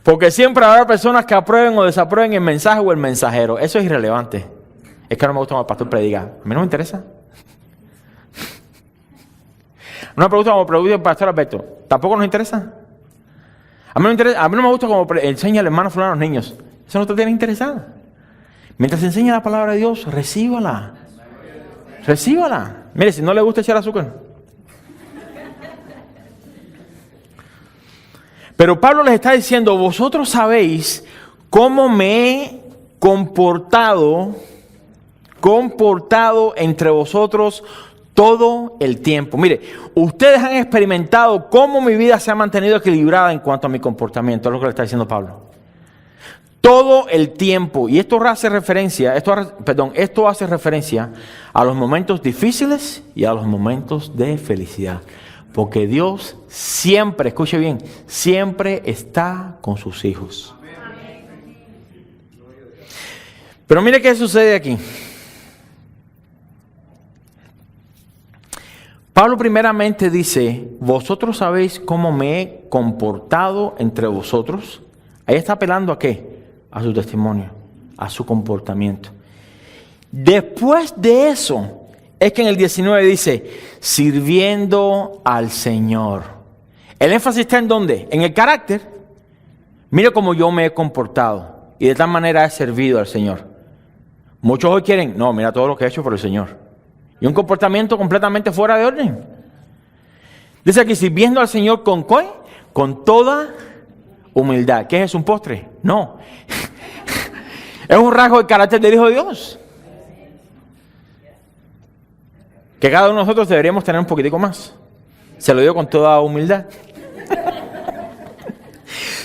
Porque siempre habrá personas que aprueben o desaprueben el mensaje o el mensajero. Eso es irrelevante. Es que no me gusta cuando el pastor predica. A mí no me interesa. Una pregunta como pregunta el pastor Alberto. ¿Tampoco nos interesa? A mí no me gusta como enseña el hermano fulano a los niños. Eso no te tiene interesada. Mientras se enseña la palabra de Dios, recíbala. Recíbala. Mire, si no le gusta echar azúcar. Pero Pablo les está diciendo, vosotros sabéis cómo me he comportado entre vosotros todo el tiempo. Mire, ustedes han experimentado cómo mi vida se ha mantenido equilibrada en cuanto a mi comportamiento. Es lo que le está diciendo Pablo. Todo el tiempo. Y esto hace referencia a los momentos difíciles y a los momentos de felicidad. Porque Dios siempre, escuche bien, siempre está con sus hijos. Pero mire qué sucede aquí. Pablo primeramente dice, vosotros sabéis cómo me he comportado entre vosotros. Ahí está apelando ¿a qué? A su testimonio, a su comportamiento. Después de eso, es que en el 19 dice, sirviendo al Señor. El énfasis está en ¿dónde? En el carácter. Mire cómo yo me he comportado y de tal manera he servido al Señor. Muchos hoy quieren, no, mira todo lo que he hecho por el Señor. Y un comportamiento completamente fuera de orden. Dice aquí, sirviendo al Señor con ¿qué? Con toda humildad. ¿Qué es un postre? No. Es un rasgo del carácter del Hijo de Dios. Que cada uno de nosotros deberíamos tener un poquitico más. Se lo digo con toda humildad.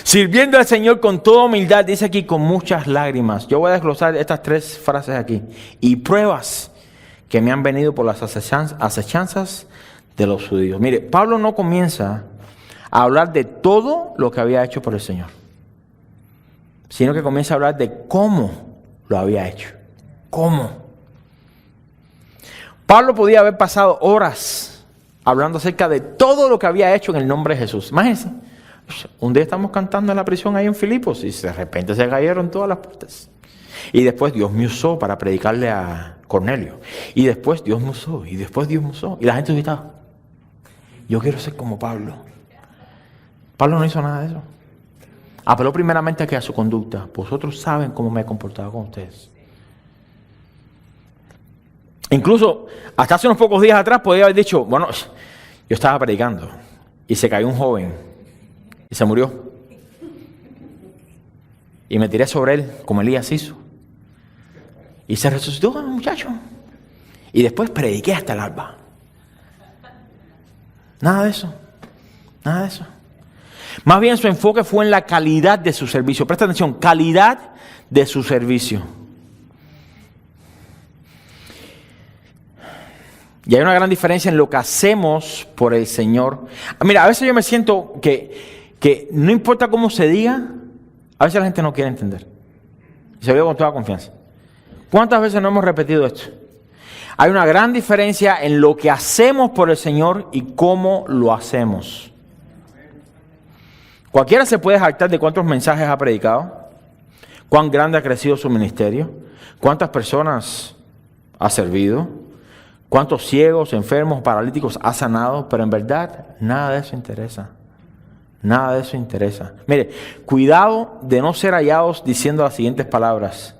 Sirviendo al Señor con toda humildad, dice aquí, con muchas lágrimas. Yo voy a desglosar estas tres frases aquí. Y pruebas que me han venido por las acechanzas de los judíos. Mire, Pablo no comienza a hablar de todo lo que había hecho por el Señor, sino que comienza a hablar de cómo lo había hecho. ¿Cómo? Pablo podía haber pasado horas hablando acerca de todo lo que había hecho en el nombre de Jesús. Imagínense, un día estamos cantando en la prisión ahí en Filipos y de repente se cayeron todas las puertas. Y después Dios me usó para predicarle a Cornelio. Y después Dios me usó, y después Dios me usó. Y la gente gritaba, yo quiero ser como Pablo. Pablo no hizo nada de eso. Apeló primeramente a su conducta. Vosotros saben cómo me he comportado con ustedes. Incluso, hasta hace unos pocos días atrás podía haber dicho, bueno, yo estaba predicando y se cayó un joven y se murió. Y me tiré sobre él como Elías hizo. Y se resucitó el muchacho. Y después prediqué hasta el alba. Nada de eso. Nada de eso. Más bien su enfoque fue en la calidad de su servicio. Presta atención, calidad de su servicio. Y hay una gran diferencia en lo que hacemos por el Señor. Mira, a veces yo me siento que no importa cómo se diga, a veces la gente no quiere entender. Y se lo digo con toda confianza. ¿Cuántas veces no hemos repetido esto? Hay una gran diferencia en lo que hacemos por el Señor y cómo lo hacemos. Cualquiera se puede jactar de cuántos mensajes ha predicado, cuán grande ha crecido su ministerio, cuántas personas ha servido, cuántos ciegos, enfermos, paralíticos ha sanado, pero en verdad nada de eso interesa. Nada de eso interesa. Mire, cuidado de no ser hallados diciendo las siguientes palabras.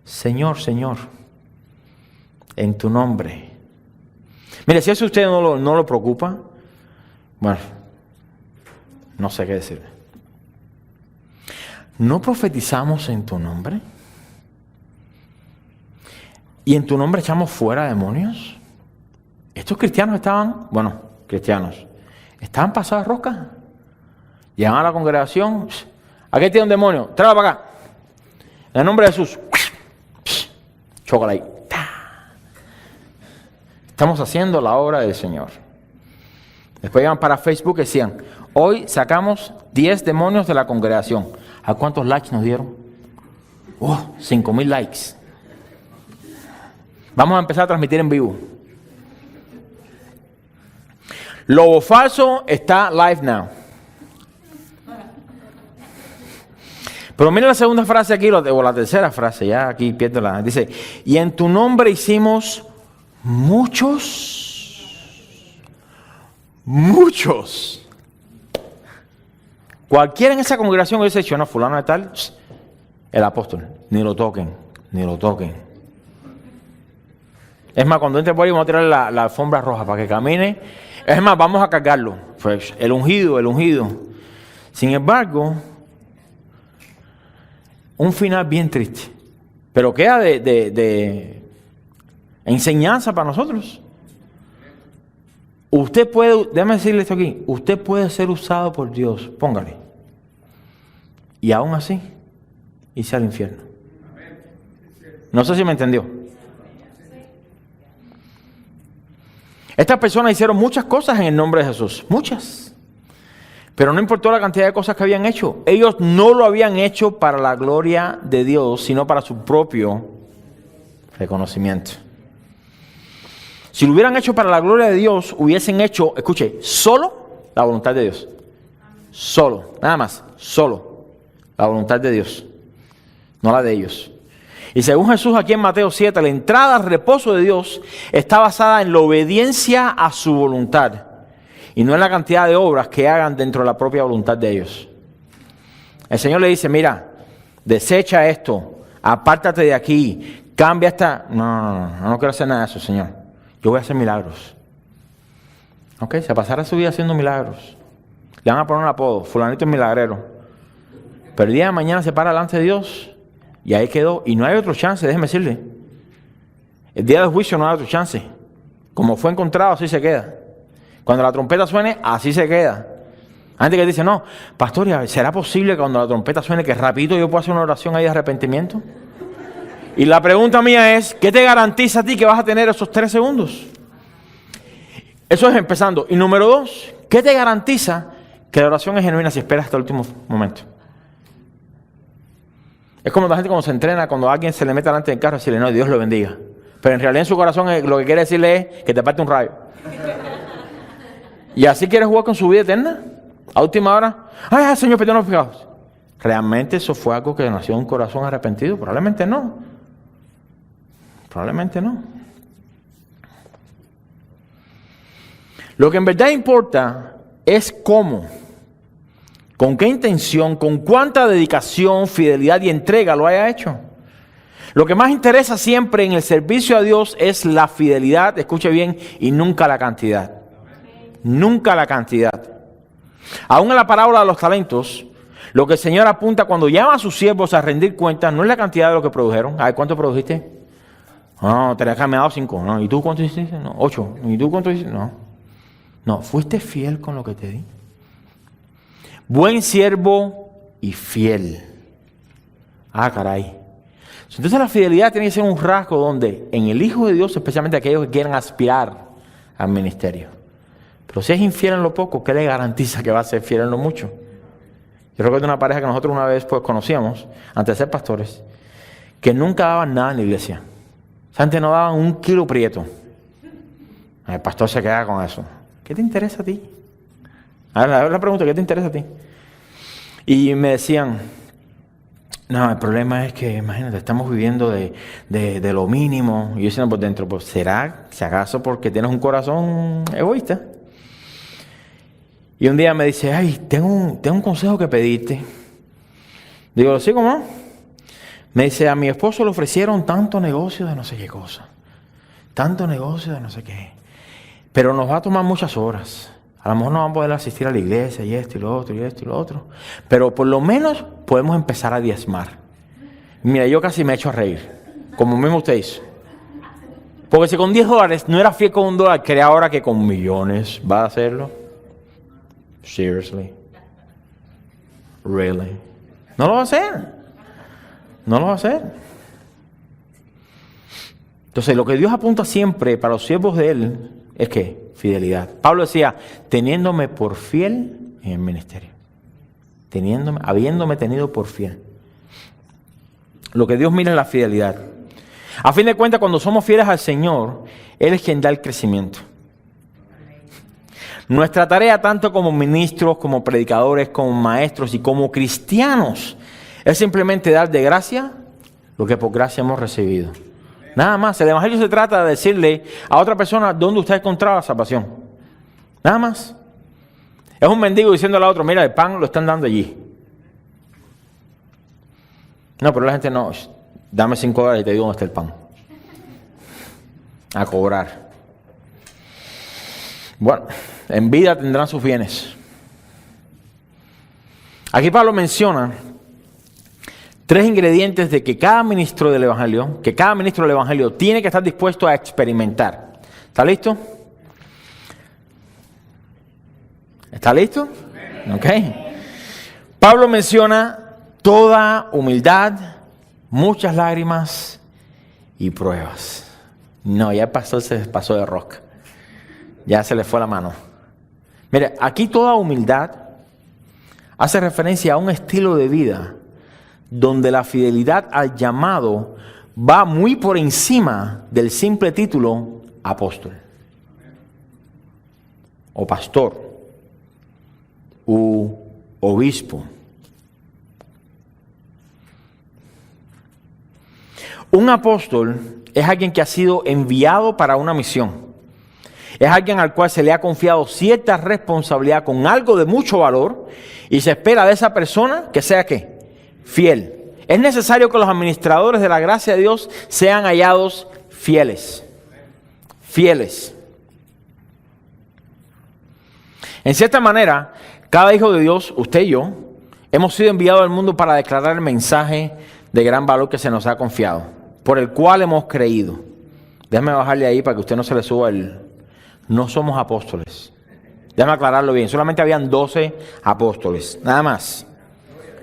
Señor, Señor, en tu nombre. Mire, si eso a usted no lo preocupa, bueno, no sé qué decirle. ¿No profetizamos en tu nombre? ¿Y en tu nombre echamos fuera demonios? Estos cristianos estaban pasados de rosca. Llegaban a la congregación. Aquí tiene un demonio, tráelo para acá. En el nombre de Jesús. Chócala ahí. Estamos haciendo la obra del Señor. Después iban para Facebook y decían, hoy sacamos 10 demonios de la congregación. ¿A cuántos likes nos dieron? 5,000 likes. Vamos a empezar a transmitir en vivo. Lobo falso está live now. Pero mira la segunda frase aquí, o la tercera frase, ya aquí pierdo la. Dice, y en tu nombre hicimos muchos. Cualquiera en esa congregación hubiese dicho, no, fulano de tal, el apóstol, ni lo toquen. Es más, cuando entre por ahí vamos a tirar la alfombra roja para que camine. Es más, vamos a cargarlo. Pues, el ungido. Sin embargo, un final bien triste. Pero queda de enseñanza para nosotros. Usted puede, déjame decirle esto aquí, usted puede ser usado por Dios, póngale. Y aún así, irse al infierno. No sé si me entendió. Estas personas hicieron muchas cosas en el nombre de Jesús, muchas. Pero no importó la cantidad de cosas que habían hecho. Ellos no lo habían hecho para la gloria de Dios, sino para su propio reconocimiento. Si lo hubieran hecho para la gloria de Dios, hubiesen hecho, escuche, solo la voluntad de Dios. Solo, nada más, solo la voluntad de Dios, no la de ellos. Y según Jesús aquí en Mateo 7, la entrada al reposo de Dios está basada en la obediencia a su voluntad y no en la cantidad de obras que hagan dentro de la propia voluntad de ellos. El Señor le dice, mira, desecha esto, apártate de aquí, cambia esta. No quiero hacer nada de eso, Señor. Yo voy a hacer milagros. Ok, se pasará su vida haciendo milagros. Le van a poner un apodo, fulanito es milagrero. Pero el día de mañana se para delante de Dios y ahí quedó. Y no hay otro chance, déjeme decirle. El día del juicio no hay otro chance. Como fue encontrado, así se queda. Cuando la trompeta suene, así se queda. Hay gente que dice, no, pastor, ¿será posible que cuando la trompeta suene que rapidito yo pueda hacer una oración ahí de arrepentimiento? Y la pregunta mía es, ¿qué te garantiza a ti que vas a tener esos 3 segundos? Eso es empezando. Y número 2, ¿qué te garantiza que la oración es genuina si esperas hasta el último momento? Es como la gente cuando se entrena, cuando alguien se le mete delante del carro y decirle, no, Dios lo bendiga. Pero en realidad en su corazón lo que quiere decirle es que te parte un rayo. ¿Y así quieres jugar con su vida eterna? A última hora, ay, Señor, perdón los pecados. ¿Realmente eso fue algo que nació de un corazón arrepentido? Probablemente no. Probablemente no. Lo que en verdad importa es cómo, con qué intención, con cuánta dedicación, fidelidad y entrega lo haya hecho. Lo que más interesa siempre en el servicio a Dios es la fidelidad, escuche bien, y nunca la cantidad. Nunca la cantidad. Aún en la parábola de los talentos, lo que el Señor apunta cuando llama a sus siervos a rendir cuentas no es la cantidad de lo que produjeron. A ver, ¿cuánto produjiste? No, me ha dado 5. No, ¿y tú cuánto hiciste? No, 8. ¿Y tú cuánto hiciste? No. No, fuiste fiel con lo que te di. buen siervo y fiel. Ah, caray. Entonces la fidelidad tiene que ser un rasgo donde en el Hijo de Dios, especialmente aquellos que quieran aspirar al ministerio. Pero si es infiel en lo poco, ¿qué le garantiza que va a ser fiel en lo mucho? Yo recuerdo una pareja que nosotros una vez pues conocíamos, antes de ser pastores, que nunca daban nada en la iglesia. Antes no daban un kilo prieto. El pastor se queda con eso. ¿Qué te interesa a ti? A ver la pregunta, ¿qué te interesa a ti? Y me decían, no, el problema es que, imagínate, estamos viviendo de lo mínimo. Y yo decía por dentro, pues, ¿será, si acaso, porque tienes un corazón egoísta? Y un día me dice, ay, tengo un consejo que pedirte. Digo, ¿sí, cómo? Me dice, a mi esposo le ofrecieron tanto negocio de no sé qué cosa. Tanto negocio de no sé qué. Pero nos va a tomar muchas horas. A lo mejor no vamos a poder asistir a la iglesia y esto y lo otro y esto y lo otro. Pero por lo menos podemos empezar a diezmar. Mira, yo casi me echo a reír. Como mismo usted hizo. Porque si con $10 no era fiel con $1, ¿cree ahora que con millones va a hacerlo? Seriously? Really? No lo va a hacer. No lo va a hacer. Entonces, lo que Dios apunta siempre para los siervos de Él es que fidelidad. Pablo decía, teniéndome por fiel en el ministerio. Habiéndome tenido por fiel. Lo que Dios mira es la fidelidad. A fin de cuentas, cuando somos fieles al Señor, Él es quien da el crecimiento. Nuestra tarea, tanto como ministros, como predicadores, como maestros y como cristianos, es simplemente dar de gracia lo que por gracia hemos recibido. Nada más. El evangelio se trata de decirle a otra persona dónde usted ha encontrado la salvación. Nada más. Es un mendigo diciéndole a otro, mira, el pan lo están dando allí. No, pero la gente no, dame $5 y te digo dónde está el pan. A cobrar. Bueno, en vida tendrán sus bienes. Aquí Pablo menciona 3 ingredientes de que cada ministro del Evangelio, tiene que estar dispuesto a experimentar. ¿Está listo? ¿Está listo? Ok. Pablo menciona toda humildad, muchas lágrimas y pruebas. No, ya el pastor se pasó de rosca. Ya se le fue la mano. Mire, aquí toda humildad hace referencia a un estilo de vida donde la fidelidad al llamado va muy por encima del simple título apóstol, o pastor, u obispo. Un apóstol es alguien que ha sido enviado para una misión. Es alguien al cual se le ha confiado cierta responsabilidad con algo de mucho valor y se espera de esa persona que sea ¿qué? Fiel. Es necesario que los administradores de la gracia de Dios sean hallados fieles. Fieles. En cierta manera, cada hijo de Dios, usted y yo, hemos sido enviados al mundo para declarar el mensaje de gran valor que se nos ha confiado, por el cual hemos creído. Déjame bajarle ahí para que usted no se le suba el... No somos apóstoles. Déjame aclararlo bien. Solamente habían 12 apóstoles. Nada más.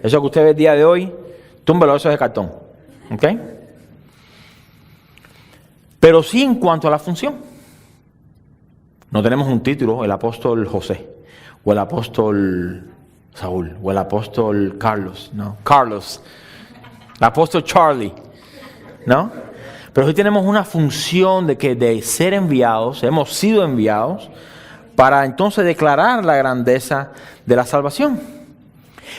Eso que usted ve el día de hoy, túmbelo, eso es de cartón. ¿Ok? Pero sí en cuanto a la función. No tenemos un título, el apóstol José, o el apóstol Saúl, o el apóstol Carlos. No, Carlos. El apóstol Charlie. ¿No? Pero sí tenemos una función de ser enviados, hemos sido enviados para entonces declarar la grandeza de la salvación.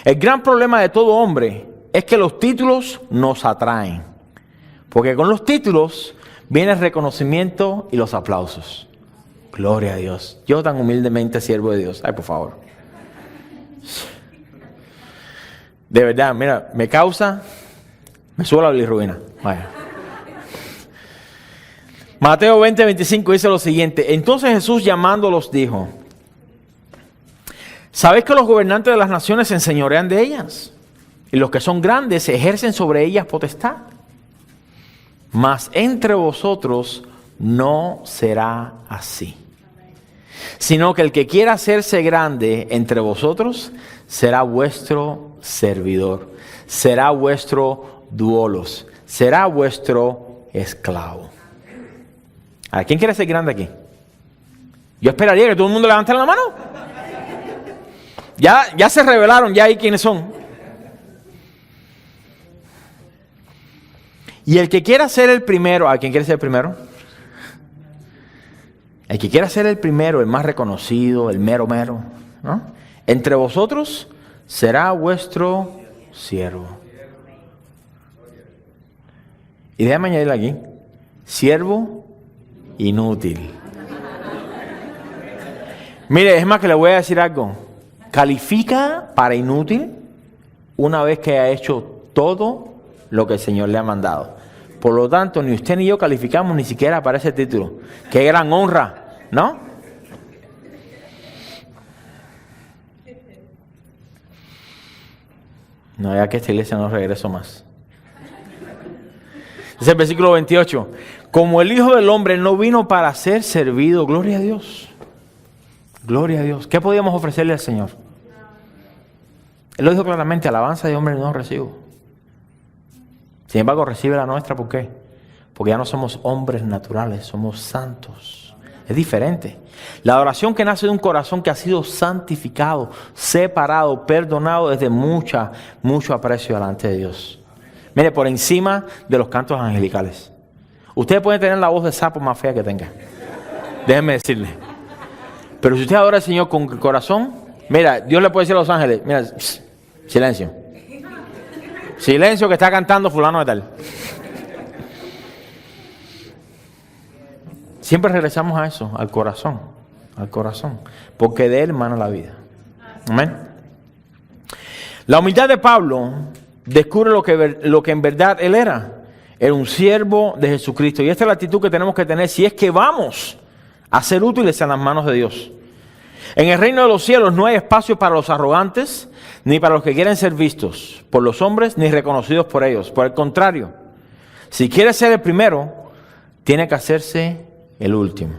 El gran problema de todo hombre es que los títulos nos atraen. Porque con los títulos viene el reconocimiento y los aplausos. Gloria a Dios. Yo tan humildemente siervo de Dios. Ay, por favor. De verdad, mira, me sube la bilirrubina. Vaya. Mateo 20:25 dice lo siguiente. Entonces Jesús llamándolos dijo: ¿sabéis que los gobernantes de las naciones se enseñorean de ellas? Y los que son grandes ejercen sobre ellas potestad. Mas entre vosotros no será así. Sino que el que quiera hacerse grande entre vosotros, será vuestro servidor, será vuestro duolos, será vuestro esclavo. ¿A quién quiere ser grande aquí? Yo esperaría que todo el mundo levante la mano. Ya se revelaron, ya hay quiénes son. Y el que quiera ser el primero, ¿a quién quiere ser el primero? El que quiera ser el primero, el más reconocido, el mero, ¿no? Entre vosotros será vuestro siervo. Y déjame añadirle aquí, siervo inútil. Mire, es más que le voy a decir algo. Califica para inútil una vez que haya hecho todo lo que el Señor le ha mandado. Por lo tanto, ni usted ni yo calificamos ni siquiera para ese título. ¡Qué gran honra! ¿No? No, ya que esta iglesia no regreso más. Es el versículo 28. Como el Hijo del Hombre no vino para ser servido, gloria a Dios. Gloria a Dios. ¿Qué podíamos ofrecerle al Señor? Él lo dijo claramente, alabanza de hombre no recibo. Sin embargo, recibe la nuestra, ¿por qué? Porque ya no somos hombres naturales, somos santos. Es diferente. La adoración que nace de un corazón que ha sido santificado, separado, perdonado desde mucho aprecio delante de Dios. Mire, por encima de los cantos angelicales. Usted puede tener la voz de sapo más fea que tenga. Déjenme decirle. Pero si usted adora al Señor con el corazón, mira, Dios le puede decir a los ángeles, mira, silencio. Silencio que está cantando fulano de tal. Siempre regresamos a eso, al corazón, porque de él emana la vida. Amén. La humildad de Pablo descubre lo que en verdad él era. Era un siervo de Jesucristo. Y esta es la actitud que tenemos que tener si es que vamos a ser útiles en las manos de Dios. En el reino de los cielos no hay espacio para los arrogantes, ni para los que quieren ser vistos por los hombres, ni reconocidos por ellos. Por el contrario, si quiere ser el primero, tiene que hacerse el último.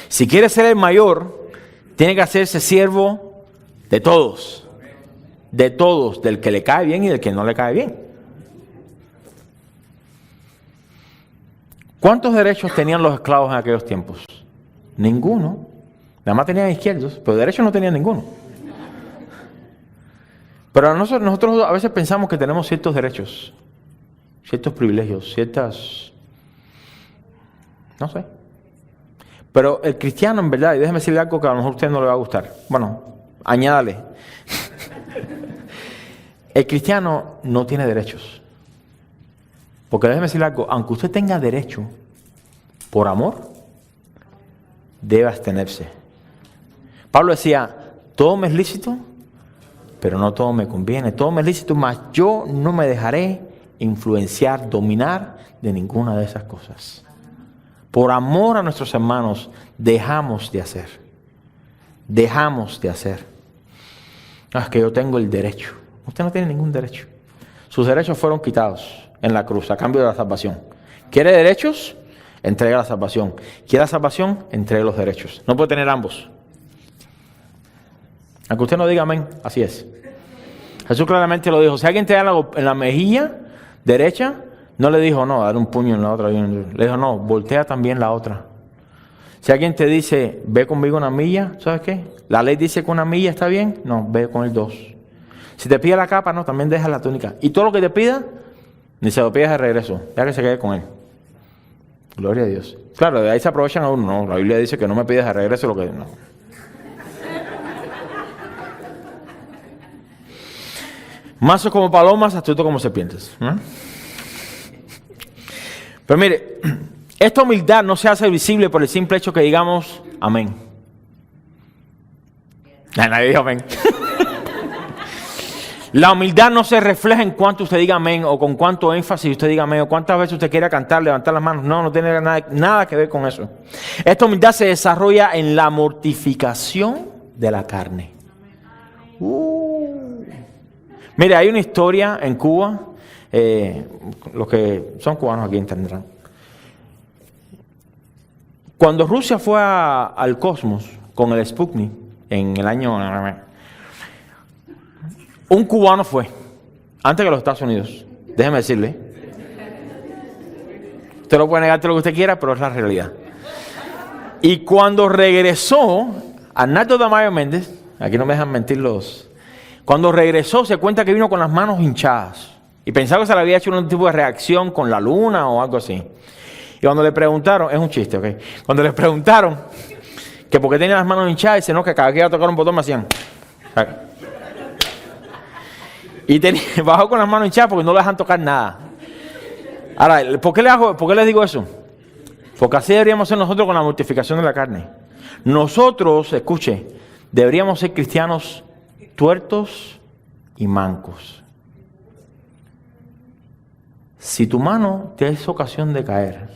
Si quiere ser el mayor, tiene que hacerse siervo de todos. De todos, del que le cae bien y del que no le cae bien. ¿Cuántos derechos tenían los esclavos en aquellos tiempos? Ninguno. Nada más tenían izquierdos, pero derechos no tenían ninguno. Pero nosotros a veces pensamos que tenemos ciertos derechos, ciertos privilegios, no sé. Pero el cristiano en verdad, y déjeme decirle algo que a lo mejor a usted no le va a gustar. Bueno, añádale. El cristiano no tiene derechos. Porque déjeme decirle algo, aunque usted tenga derecho, por amor, debe abstenerse. Pablo decía, todo me es lícito, pero no todo me conviene. Todo me es lícito, mas yo no me dejaré influenciar, dominar de ninguna de esas cosas. Por amor a nuestros hermanos, dejamos de hacer. Dejamos de hacer. No, es que yo tengo el derecho. Usted no tiene ningún derecho. Sus derechos fueron quitados en la cruz a cambio de la salvación. ¿Quiere derechos? Entrega la salvación. ¿Quiere la salvación? Entrega los derechos. No puede tener ambos. Aunque usted no diga amén, así es. Jesús claramente lo dijo. Si alguien te da en la mejilla derecha, no le dijo, no, dar un puño en la otra. Le dijo, no, voltea también la otra. Si alguien te dice, ve conmigo una milla, ¿sabes qué? La ley dice que una milla está bien, no, ve con el 2. Si te pide la capa, no, también deja la túnica. Y todo lo que te pida, ni se lo pidas de regreso, ya que se quede con él. Gloria a Dios. Claro, de ahí se aprovechan a uno, no, la Biblia dice que no me pides de regreso lo que no. Mansos como palomas, astutos como serpientes. Pero mire, esta humildad no se hace visible por el simple hecho que digamos amén. Nadie dijo amén. La humildad no se refleja en cuánto usted diga amén o con cuánto énfasis usted diga amén o cuántas veces usted quiera cantar, levantar las manos. No tiene nada que ver con eso. Esta humildad se desarrolla en la mortificación de la carne. Mire, hay una historia en Cuba, los que son cubanos aquí entenderán. Cuando Rusia fue al cosmos con el Sputnik en el año... Un cubano fue, antes que los Estados Unidos. Déjeme decirle. Usted lo puede negar todo lo que usted quiera, pero es la realidad. Y cuando regresó, Arnaldo Tamayo Méndez, aquí no me dejan mentir cuando regresó se cuenta que vino con las manos hinchadas. Y pensaba que se le había hecho un tipo de reacción con la luna o algo así. Y cuando le preguntaron, es un chiste, ¿ok? Cuando le preguntaron que por qué tenía las manos hinchadas, dice, no, que cada vez que iba a tocar un botón me hacían. Y bajó con las manos hinchadas porque no le dejan tocar nada. Ahora, ¿por qué les digo eso? Porque así deberíamos ser nosotros con la mortificación de la carne. Nosotros, escuche, deberíamos ser cristianos tuertos y mancos. Si tu mano te es ocasión de caer,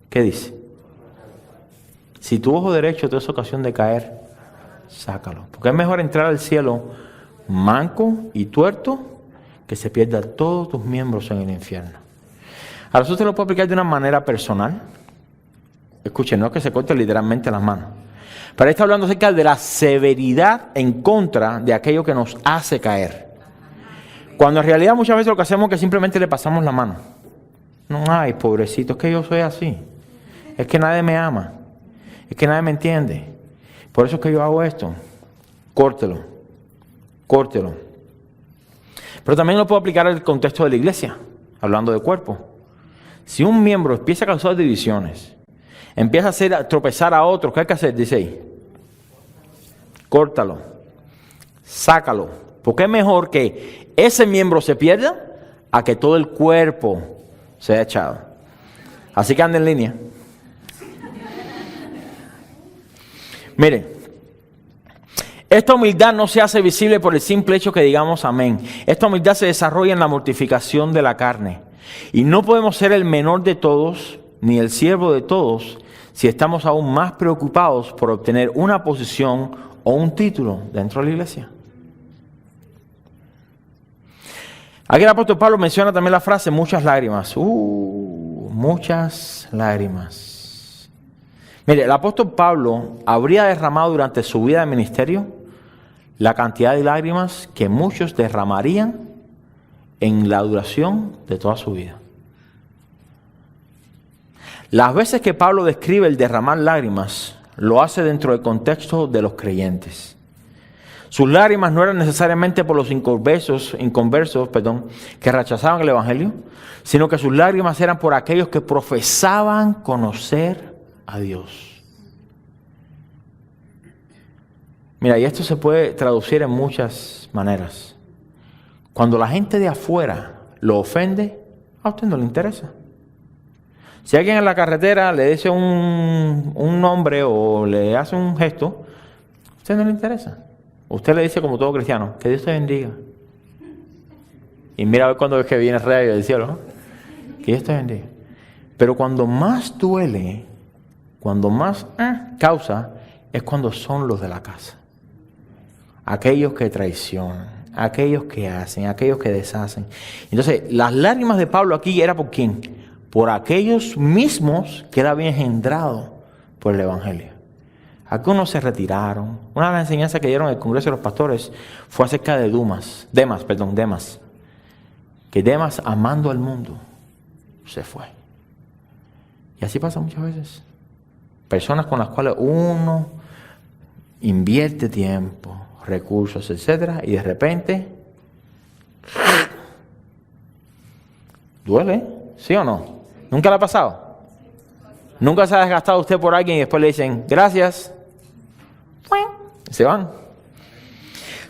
¿qué dice? Si tu ojo derecho te es ocasión de caer, sácalo. Porque es mejor entrar al cielo manco y tuerto que se pierda todos tus miembros en el infierno. Ahora, eso te lo puedo aplicar de una manera personal. Escuchen, no es que se corte literalmente las manos. Pero ahí está hablando acerca de la severidad en contra de aquello que nos hace caer. Cuando en realidad muchas veces lo que hacemos es que simplemente le pasamos la mano. No, ay, pobrecito, es que yo soy así. Es que nadie me ama. Es que nadie me entiende. Por eso es que yo hago esto. Córtelo. Córtelo. Pero también lo puedo aplicar al contexto de la iglesia, hablando de cuerpo. Si un miembro empieza a causar divisiones, empieza a hacer tropezar a otros, ¿qué hay que hacer? Dice ahí. Córtalo. Sácalo. Porque es mejor que ese miembro se pierda a que todo el cuerpo sea echado. Así que anda en línea. Mire. Esta humildad no se hace visible por el simple hecho que digamos amén. Esta humildad se desarrolla en la mortificación de la carne. Y no podemos ser el menor de todos, ni el siervo de todos, si estamos aún más preocupados por obtener una posición o un título dentro de la iglesia. Aquí el apóstol Pablo menciona también la frase muchas lágrimas. Muchas lágrimas. Mire, el apóstol Pablo habría derramado durante su vida de ministerio la cantidad de lágrimas que muchos derramarían en la duración de toda su vida. Las veces que Pablo describe el derramar lágrimas, lo hace dentro del contexto de los creyentes. Sus lágrimas no eran necesariamente por los inconversos, que rechazaban el evangelio, sino que sus lágrimas eran por aquellos que profesaban conocer a Dios. Mira, y esto se puede traducir en muchas maneras. Cuando la gente de afuera lo ofende, a usted no le interesa. Si alguien en la carretera le dice un nombre o le hace un gesto, a usted no le interesa. Usted le dice como todo cristiano, que Dios te bendiga. Y mira a ver cuando es que viene el rey del cielo, ¿no? Que Dios te bendiga. Pero cuando más duele, cuando más causa, es cuando son los de la casa. Aquellos que traicionan, aquellos que hacen, aquellos que deshacen. Entonces, las lágrimas de Pablo aquí era por quién? Por aquellos mismos que él había engendrado por el evangelio. Algunos se retiraron. Una de las enseñanzas que dieron en el Congreso de los Pastores fue acerca de Demas. Que Demas, amando al mundo, se fue. Y así pasa muchas veces. Personas con las cuales uno invierte tiempo, recursos, etcétera, y de repente duele, ¿sí o no? ¿Nunca le ha pasado? ¿Nunca se ha desgastado usted por alguien y después le dicen gracias? Y se van.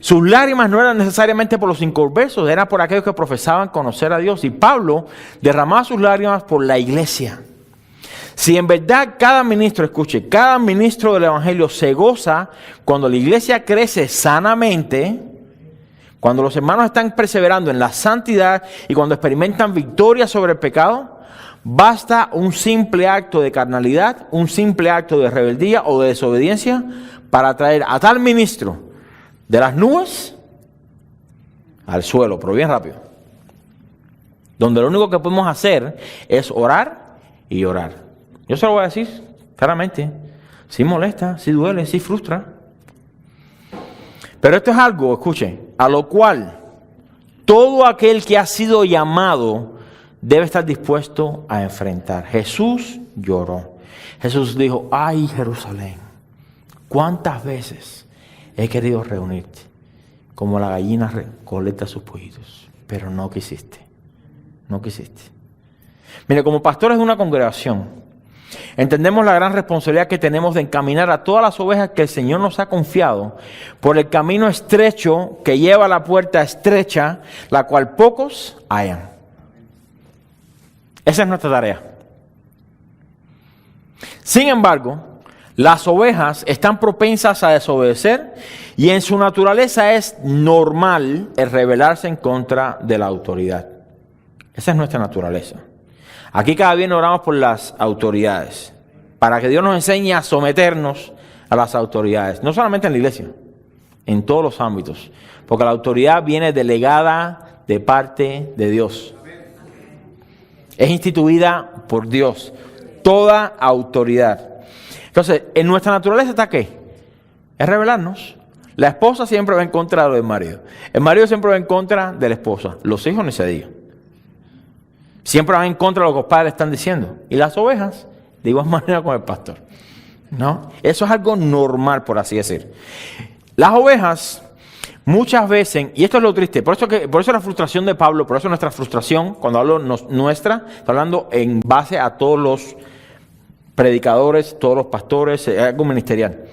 Sus lágrimas no eran necesariamente por los inconversos, eran por aquellos que profesaban conocer a Dios. Y Pablo derramaba sus lágrimas por la iglesia. Si en verdad cada ministro del evangelio se goza cuando la iglesia crece sanamente, cuando los hermanos están perseverando en la santidad y cuando experimentan victoria sobre el pecado, basta un simple acto de carnalidad, un simple acto de rebeldía o de desobediencia para traer a tal ministro de las nubes al suelo, pero bien rápido. Donde lo único que podemos hacer es orar y orar. Yo se lo voy a decir claramente. Sí molesta, sí duele, sí frustra. Pero esto es algo, escuche, a lo cual todo aquel que ha sido llamado debe estar dispuesto a enfrentar. Jesús lloró. Jesús dijo, ay Jerusalén, ¿cuántas veces he querido reunirte como la gallina recolecta sus pollitos? Pero no quisiste, no quisiste. Mire, como pastores de una congregación, entendemos la gran responsabilidad que tenemos de encaminar a todas las ovejas que el Señor nos ha confiado por el camino estrecho que lleva a la puerta estrecha, la cual pocos hallan. Esa es nuestra tarea. Sin embargo, las ovejas están propensas a desobedecer y en su naturaleza es normal el rebelarse en contra de la autoridad. Esa es nuestra naturaleza. Aquí cada día oramos por las autoridades, para que Dios nos enseñe a someternos a las autoridades, no solamente en la iglesia, en todos los ámbitos, porque la autoridad viene delegada de parte de Dios. Es instituida por Dios, toda autoridad. Entonces, en nuestra naturaleza está ¿qué? Es rebelarnos. La esposa siempre va en contra de lo del marido. El marido siempre va en contra de la esposa. Los hijos ni se diga. Siempre van en contra de lo que los padres están diciendo. Y las ovejas, de igual manera con el pastor. ¿No? Eso es algo normal, por así decir. Las ovejas, muchas veces, y esto es lo triste, por eso la frustración de Pablo, por eso nuestra frustración, cuando hablo nuestra, estoy hablando en base a todos los predicadores, todos los pastores, algo ministerial.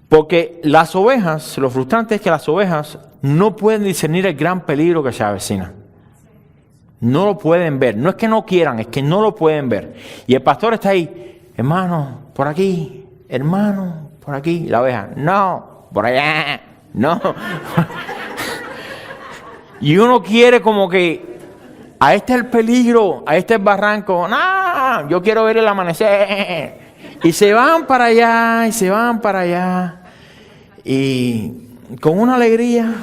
Porque las ovejas, lo frustrante es que las ovejas no pueden discernir el gran peligro que se avecina. No lo pueden ver. No es que no quieran, es que no lo pueden ver. Y el pastor está ahí, hermano, por aquí, hermano, por aquí. Y la oveja, no, por allá, no. Y uno quiere como que, a este es el peligro, a este es el barranco. No, yo quiero ver el amanecer. Y se van para allá, y se van para allá. Y con una alegría.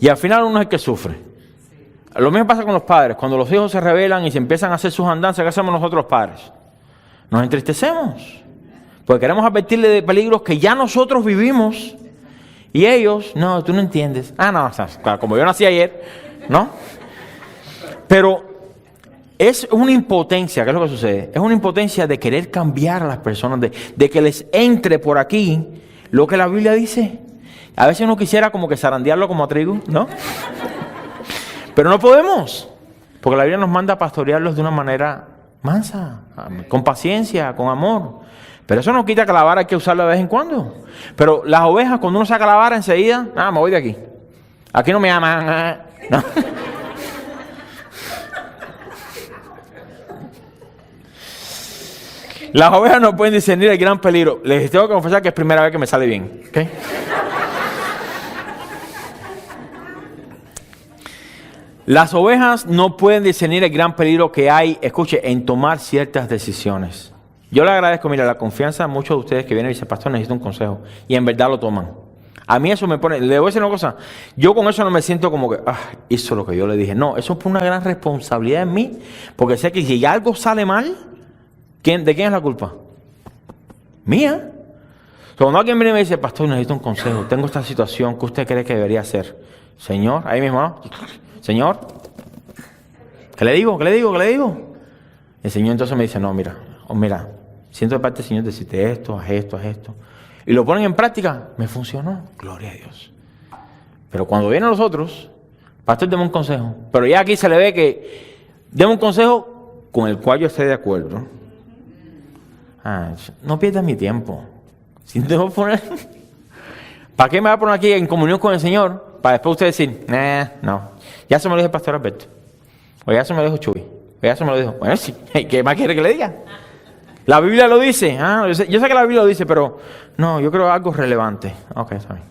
Y al final uno es el que sufre. Lo mismo pasa con los padres. Cuando los hijos se rebelan y se empiezan a hacer sus andanzas, ¿qué hacemos nosotros los padres? Nos entristecemos. Porque queremos advertirle de peligros que ya nosotros vivimos. Y ellos, no, tú no entiendes. No, o sea, como yo nací ayer, ¿no? Pero es una impotencia, ¿qué es lo que sucede? Es una impotencia de querer cambiar a las personas, de que les entre por aquí lo que la Biblia dice. A veces uno quisiera como que zarandearlo como a trigo, ¿no? Pero no podemos, porque la Biblia nos manda a pastorearlos de una manera mansa, con paciencia, con amor. Pero eso no quita que la vara hay que usarla de vez en cuando. Pero las ovejas, cuando uno saca la vara enseguida, me voy de aquí. Aquí no me aman, ¿no? Las ovejas no pueden discernir el gran peligro. Les tengo que confesar que es primera vez que me sale bien. ¿Okay? Las ovejas no pueden discernir el gran peligro que hay, escuche, en tomar ciertas decisiones. Yo le agradezco, mira, la confianza a muchos de ustedes que vienen y dicen, pastor, necesito un consejo. Y en verdad lo toman. A mí eso me pone, le voy a decir una cosa, yo con eso no me siento como que, hizo lo que yo le dije. No, eso es una gran responsabilidad en mí, porque sé que si algo sale mal, ¿de quién es la culpa? Mía. Cuando alguien viene y me dice, pastor, necesito un consejo, tengo esta situación, ¿qué usted cree que debería hacer? Señor, ahí mismo, ¿no? Señor, ¿qué le digo? ¿Qué le digo? ¿Qué le digo? El Señor entonces me dice, no, mira, siento de parte del Señor decirte esto, haz esto, haz esto. Y lo ponen en práctica, me funcionó, gloria a Dios. Pero cuando vienen los otros, pastor, deme un consejo. Pero ya aquí se le ve que, deme un consejo con el cual yo esté de acuerdo. No pierdas mi tiempo. Si te voy a poner, ¿para qué me va a poner aquí en comunión con el Señor? Para después usted decir, no. Ya se me lo dijo el pastor Alberto. O ya se me lo dijo Chuy. O ya se me lo dijo. Bueno, sí. ¿Qué más quiere que le diga? La Biblia lo dice. Yo sé que la Biblia lo dice, pero no, yo creo algo relevante. Ok, está bien.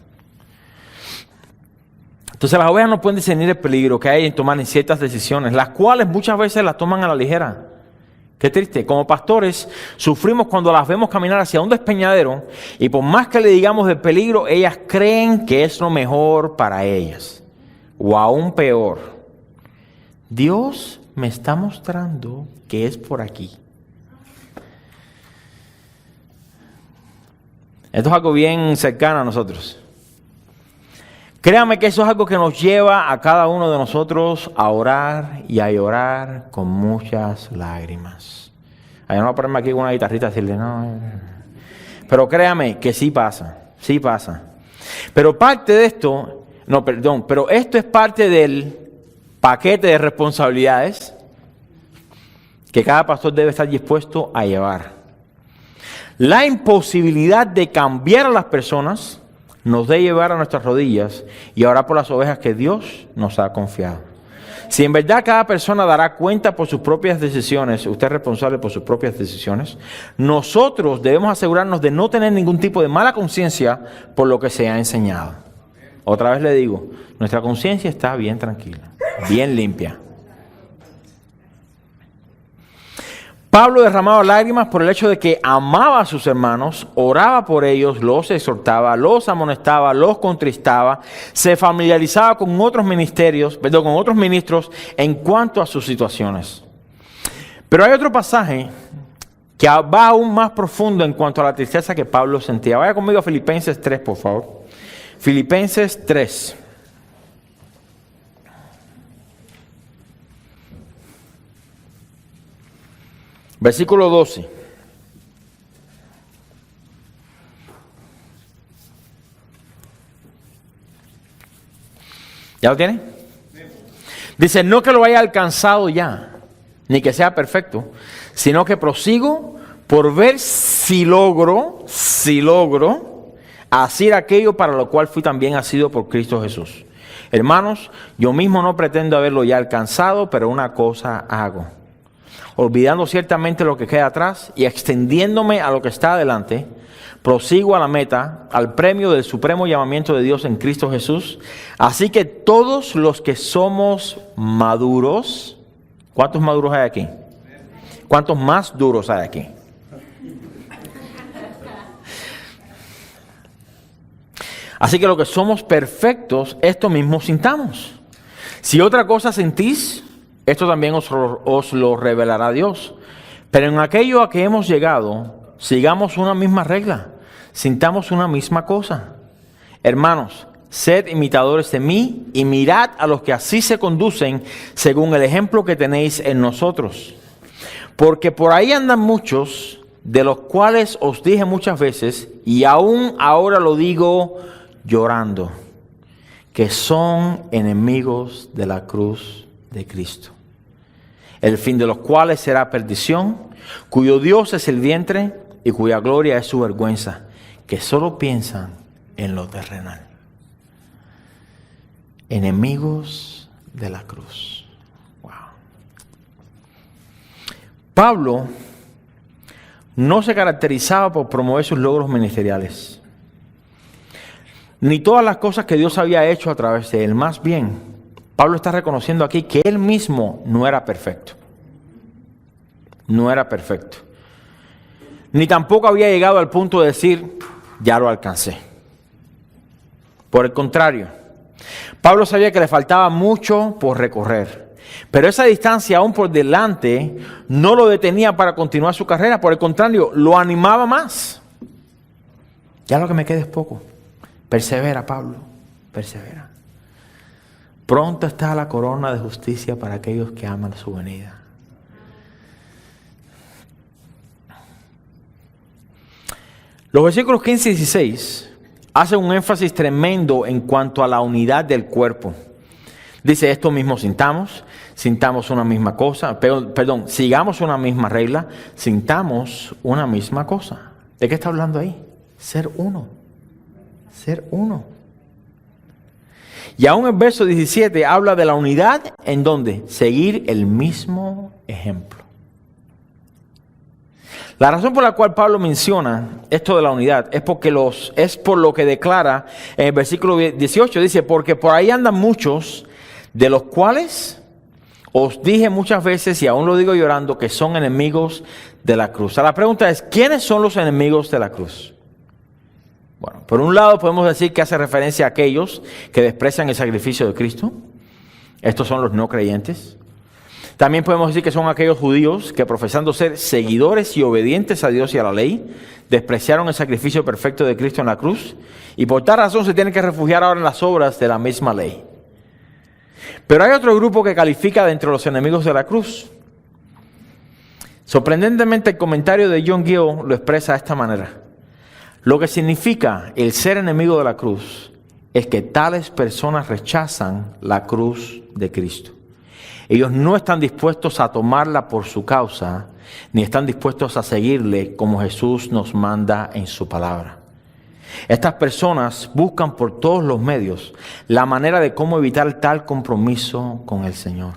Entonces las ovejas no pueden discernir el peligro que hay en tomar ciertas decisiones, las cuales muchas veces las toman a la ligera. Qué triste. Como pastores sufrimos cuando las vemos caminar hacia un despeñadero y por más que le digamos del peligro, ellas creen que es lo mejor para ellas. O aún peor, Dios me está mostrando que es por aquí. Esto es algo bien cercano a nosotros. Créame que eso es algo que nos lleva a cada uno de nosotros a orar y a llorar con muchas lágrimas. Ay, no voy a ponerme aquí con una guitarrita y decirle, no. Pero créame que sí pasa, sí pasa. Pero parte de esto, pero esto es parte del paquete de responsabilidades que cada pastor debe estar dispuesto a llevar. La imposibilidad de cambiar a las personas nos debe llevar a nuestras rodillas y orar por las ovejas que Dios nos ha confiado. Si en verdad cada persona dará cuenta por sus propias decisiones, usted es responsable por sus propias decisiones, nosotros debemos asegurarnos de no tener ningún tipo de mala conciencia por lo que se ha enseñado. Otra vez le digo, nuestra conciencia está bien tranquila, bien limpia. Pablo derramaba lágrimas por el hecho de que amaba a sus hermanos, oraba por ellos, los exhortaba, los amonestaba, los contristaba, se familiarizaba con otros ministros en cuanto a sus situaciones. Pero hay otro pasaje que va aún más profundo en cuanto a la tristeza que Pablo sentía. Vaya conmigo a Filipenses 3, por favor. Filipenses 3. Versículo 12. ¿Ya lo tiene? Dice, no que lo haya alcanzado ya, ni que sea perfecto, sino que prosigo por ver si logro hacer aquello para lo cual fui también asido por Cristo Jesús. Hermanos, yo mismo no pretendo haberlo ya alcanzado, pero una cosa hago. Olvidando ciertamente lo que queda atrás y extendiéndome a lo que está adelante, prosigo a la meta, al premio del supremo llamamiento de Dios en Cristo Jesús. Así que todos los que somos maduros, ¿cuántos maduros hay aquí? ¿Cuántos más duros hay aquí? Así que los que somos perfectos, esto mismo sintamos. Si otra cosa sentís, esto también os lo revelará Dios. Pero en aquello a que hemos llegado, sigamos una misma regla, sintamos una misma cosa. Hermanos, sed imitadores de mí y mirad a los que así se conducen según el ejemplo que tenéis en nosotros. Porque por ahí andan muchos, de los cuales os dije muchas veces, y aún ahora lo digo llorando, que son enemigos de la cruz de Cristo, el fin de los cuales será perdición, cuyo Dios es el vientre y cuya gloria es su vergüenza, que solo piensan en lo terrenal. Enemigos de la cruz. Wow. Pablo no se caracterizaba por promover sus logros ministeriales, ni todas las cosas que Dios había hecho a través de él. Más bien, Pablo está reconociendo aquí que él mismo no era perfecto. No era perfecto. Ni tampoco había llegado al punto de decir, ya lo alcancé. Por el contrario, Pablo sabía que le faltaba mucho por recorrer. Pero esa distancia aún por delante no lo detenía para continuar su carrera. Por el contrario, lo animaba más. Ya lo que me queda es poco. Persevera, Pablo, persevera. Pronto está la corona de justicia para aquellos que aman su venida. Los versículos 15 y 16 hacen un énfasis tremendo en cuanto a la unidad del cuerpo. Dice, esto mismo sintamos una misma cosa, sigamos una misma regla, sintamos una misma cosa. ¿De qué está hablando ahí? Ser uno. Ser uno. Y aún el verso 17 habla de la unidad en donde seguir el mismo ejemplo. La razón por la cual Pablo menciona esto de la unidad es por lo que declara en el versículo 18. Dice, porque por ahí andan muchos, de los cuales os dije muchas veces, y aún lo digo llorando, que son enemigos de la cruz. La pregunta es, ¿quiénes son los enemigos de la cruz? Bueno, por un lado podemos decir que hace referencia a aquellos que desprecian el sacrificio de Cristo. Estos son los no creyentes. También podemos decir que son aquellos judíos que, profesando ser seguidores y obedientes a Dios y a la ley, despreciaron el sacrificio perfecto de Cristo en la cruz y por tal razón se tienen que refugiar ahora en las obras de la misma ley. Pero hay otro grupo que califica dentro de los enemigos de la cruz. Sorprendentemente, el comentario de John Gill lo expresa de esta manera. Lo que significa el ser enemigo de la cruz es que tales personas rechazan la cruz de Cristo. Ellos no están dispuestos a tomarla por su causa, ni están dispuestos a seguirle como Jesús nos manda en su palabra. Estas personas buscan por todos los medios la manera de cómo evitar tal compromiso con el Señor.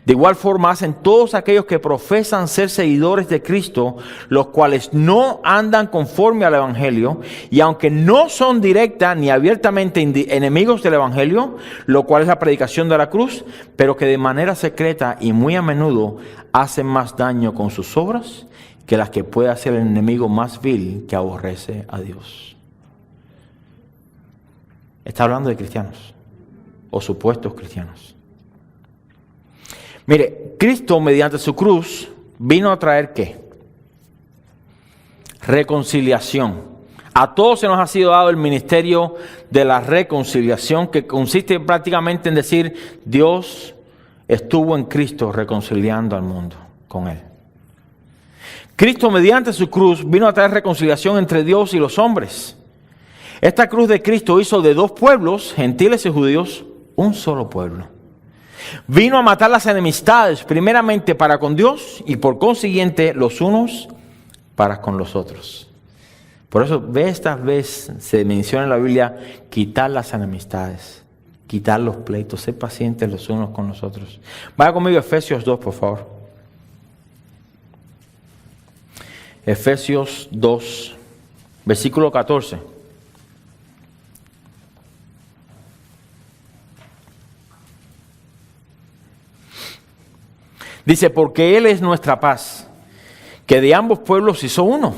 De igual forma hacen todos aquellos que profesan ser seguidores de Cristo, los cuales no andan conforme al Evangelio, y aunque no son directa ni abiertamente enemigos del Evangelio, lo cual es la predicación de la cruz, pero que de manera secreta y muy a menudo hacen más daño con sus obras que las que puede hacer el enemigo más vil que aborrece a Dios. Está hablando de cristianos o supuestos cristianos. Mire, Cristo mediante su cruz vino a traer ¿qué? Reconciliación. A todos se nos ha sido dado el ministerio de la reconciliación, que consiste prácticamente en decir, Dios estuvo en Cristo reconciliando al mundo con Él. Cristo mediante su cruz vino a traer reconciliación entre Dios y los hombres. Esta cruz de Cristo hizo de dos pueblos, gentiles y judíos, un solo pueblo. Vino a matar las enemistades, primeramente para con Dios y por consiguiente los unos para con los otros. Por eso esta vez se menciona en la Biblia quitar las enemistades, quitar los pleitos, ser pacientes los unos con los otros. Vaya conmigo a Efesios 2, por favor. Efesios 2, versículo 14. Dice, porque Él es nuestra paz, que de ambos pueblos hizo uno,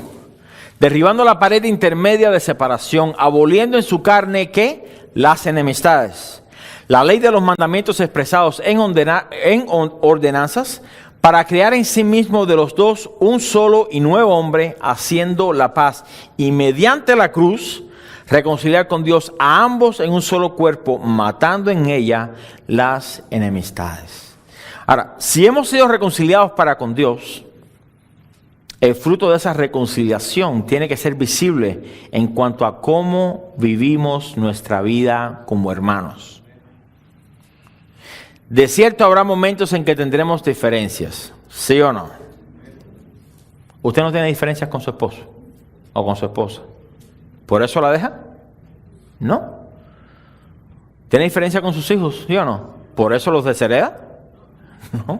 derribando la pared intermedia de separación, aboliendo en su carne, ¿qué? Las enemistades. La ley de los mandamientos expresados en ordenanzas, para crear en sí mismo de los dos un solo y nuevo hombre, haciendo la paz. Y mediante la cruz, reconciliar con Dios a ambos en un solo cuerpo, matando en ella las enemistades. Ahora, si hemos sido reconciliados para con Dios, el fruto de esa reconciliación tiene que ser visible en cuanto a cómo vivimos nuestra vida como hermanos. De cierto habrá momentos en que tendremos diferencias, ¿sí o no? ¿Usted no tiene diferencias con su esposo o con su esposa? ¿Por eso la deja? No. ¿Tiene diferencia con sus hijos, sí o no? ¿Por eso los deshereda? No.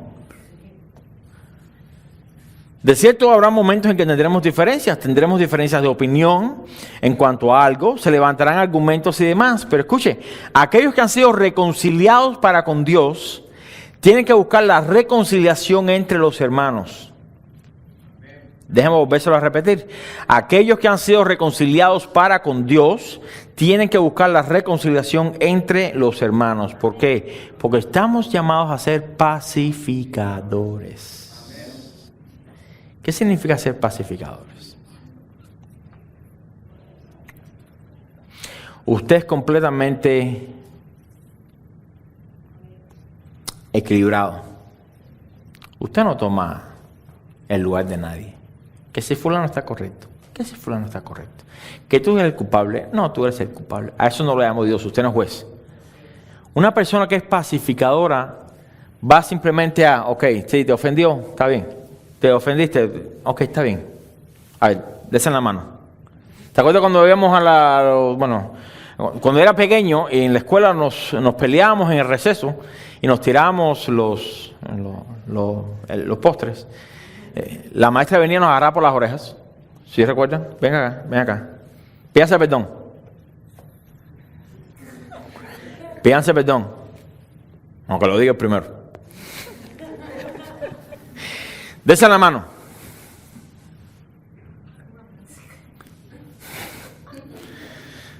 De cierto habrá momentos en que tendremos diferencias de opinión en cuanto a algo, se levantarán argumentos y demás, pero escuche, aquellos que han sido reconciliados para con Dios, tienen que buscar la reconciliación entre los hermanos. Déjenme volvérselo a repetir. Aquellos que han sido reconciliados para con Dios tienen que buscar la reconciliación entre los hermanos. ¿Por qué? Porque estamos llamados a ser pacificadores. ¿Qué significa ser pacificadores? Usted es completamente equilibrado. Usted no toma el lugar de nadie. Que si fulano está correcto, que si fulano está correcto. Que tú eres el culpable, no, tú eres el culpable. A eso no le llamo Dios, usted no es juez. Una persona que es pacificadora va simplemente a, ok, sí, te ofendió, está bien. Te ofendiste, ok, está bien. A ver, desen la mano. ¿Te acuerdas cuando veíamos cuando era pequeño y en la escuela nos peleábamos en el receso y nos tirábamos los postres? La maestra venía y nos agarraba por las orejas. ¿Sí recuerdan? Ven acá. Pídanse perdón. Pídanse perdón. Aunque lo diga primero. Dese la mano.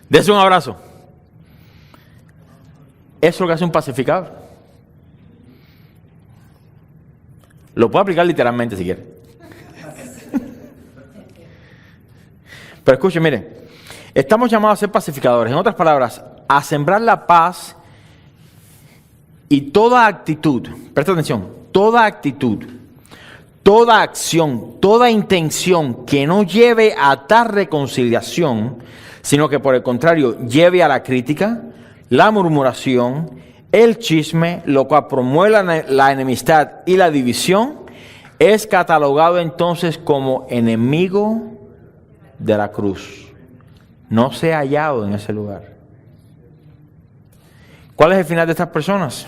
Dese un abrazo. Eso es lo que hace un pacificador. Lo puedo aplicar literalmente si quiere. Pero escuche, mire, estamos llamados a ser pacificadores. En otras palabras, a sembrar la paz y toda actitud, presta atención, toda actitud, toda acción, toda intención que no lleve a tal reconciliación, sino que por el contrario lleve a la crítica, la murmuración, el chisme, lo cual promueve la enemistad y la división, es catalogado entonces como enemigo de la cruz. No sea hallado en ese lugar. ¿Cuál es el final de estas personas?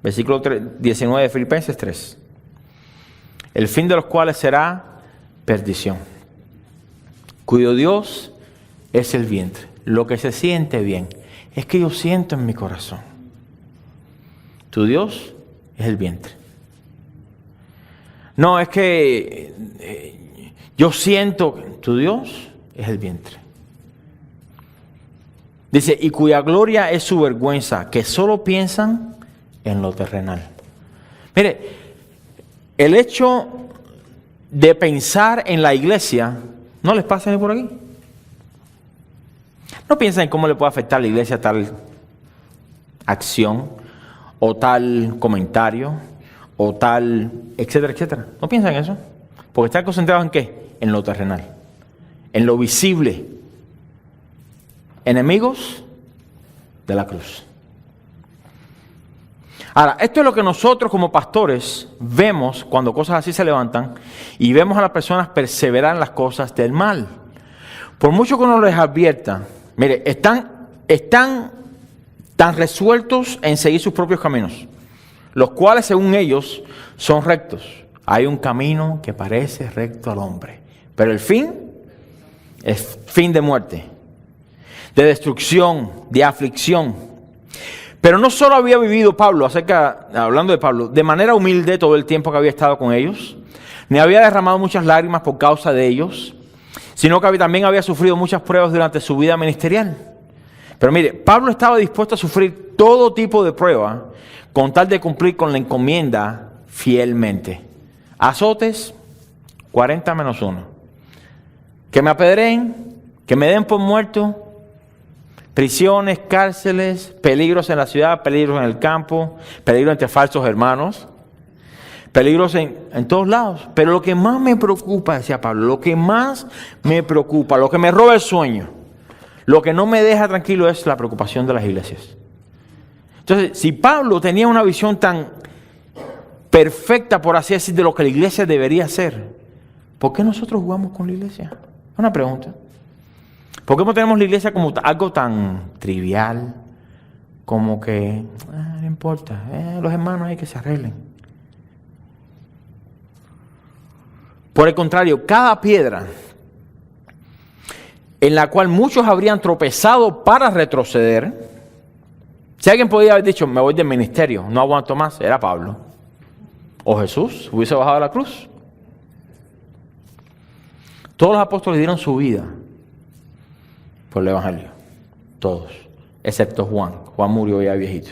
Versículo 19 de Filipenses 3. El fin de los cuales será perdición, cuyo Dios es el vientre. Lo que se siente bien es que yo siento en mi corazón. Tu Dios es el vientre. No, es que yo siento, tu Dios es el vientre. Dice, y cuya gloria es su vergüenza, que solo piensan en lo terrenal. Mire, el hecho de pensar en la iglesia, ¿no les pasa ni por aquí? No piensan en cómo le puede afectar a la iglesia tal acción, o tal comentario, o tal, etcétera, etcétera. No piensan en eso. Porque están concentrados en ¿qué? En lo terrenal, en lo visible. Enemigos de la cruz. Ahora, esto es lo que nosotros como pastores vemos cuando cosas así se levantan y vemos a las personas perseverar en las cosas del mal. Por mucho que uno les advierta, mire, están tan resueltos en seguir sus propios caminos, los cuales según ellos son rectos. Hay un camino que parece recto al hombre, pero el fin es fin de muerte, de destrucción, de aflicción. Pero no solo había vivido Pablo, hablando de Pablo, de manera humilde todo el tiempo que había estado con ellos, ni había derramado muchas lágrimas por causa de ellos, sino que también había sufrido muchas pruebas durante su vida ministerial. Pero mire, Pablo estaba dispuesto a sufrir todo tipo de prueba con tal de cumplir con la encomienda fielmente. Azotes, 40-1. Que me apedreen, que me den por muerto, prisiones, cárceles, peligros en la ciudad, peligros en el campo, peligros entre falsos hermanos, peligros en todos lados. Pero lo que más me preocupa, decía Pablo, lo que más me preocupa, lo que me roba el sueño, lo que no me deja tranquilo es la preocupación de las iglesias. Entonces, si Pablo tenía una visión tan perfecta, por así decir, de lo que la iglesia debería ser, ¿por qué nosotros jugamos con la iglesia? Una pregunta. ¿Por qué no tenemos la iglesia como algo tan trivial? Como que, no importa, los hermanos hay que se arreglen. Por el contrario, cada piedra en la cual muchos habrían tropezado para retroceder, si alguien podía haber dicho, me voy del ministerio, no aguanto más, era Pablo. O Jesús hubiese bajado de la cruz. Todos los apóstoles dieron su vida por el evangelio. Todos. Excepto Juan. Juan murió ya viejito.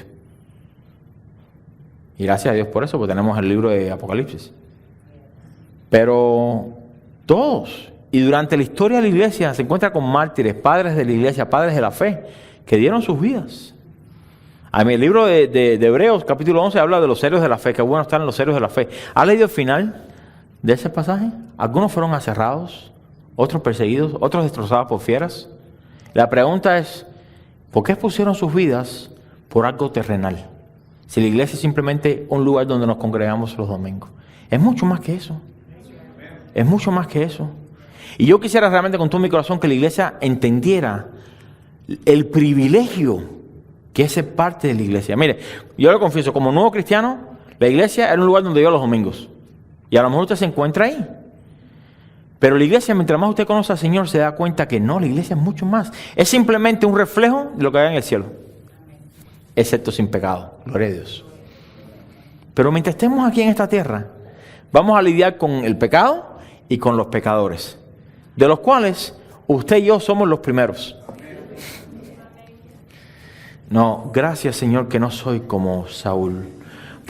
Y gracias a Dios por eso, porque tenemos el libro de Apocalipsis. Pero todos. Y durante la historia de la iglesia se encuentra con mártires, padres de la iglesia, padres de la fe, que dieron sus vidas. En el libro de Hebreos, capítulo 11, habla de los héroes de la fe. Qué bueno están los héroes de la fe. ¿Ha leído el final de ese pasaje? Algunos fueron aserrados, otros perseguidos, otros destrozados por fieras. La pregunta es, ¿por qué expusieron sus vidas por algo terrenal? Si la iglesia es simplemente un lugar donde nos congregamos los domingos. Es mucho más que eso. Es mucho más que eso. Y yo quisiera realmente con todo mi corazón que la iglesia entendiera el privilegio que es ser parte de la iglesia. Mire, yo lo confieso, como nuevo cristiano, la iglesia era un lugar donde yo iba los domingos. Y a lo mejor usted se encuentra ahí. Pero la iglesia, mientras más usted conoce al Señor, se da cuenta que no, la iglesia es mucho más. Es simplemente un reflejo de lo que hay en el cielo. Excepto sin pecado. Gloria a Dios. Pero mientras estemos aquí en esta tierra, vamos a lidiar con el pecado y con los pecadores, de los cuales usted y yo somos los primeros. No, gracias Señor que no soy como Saúl,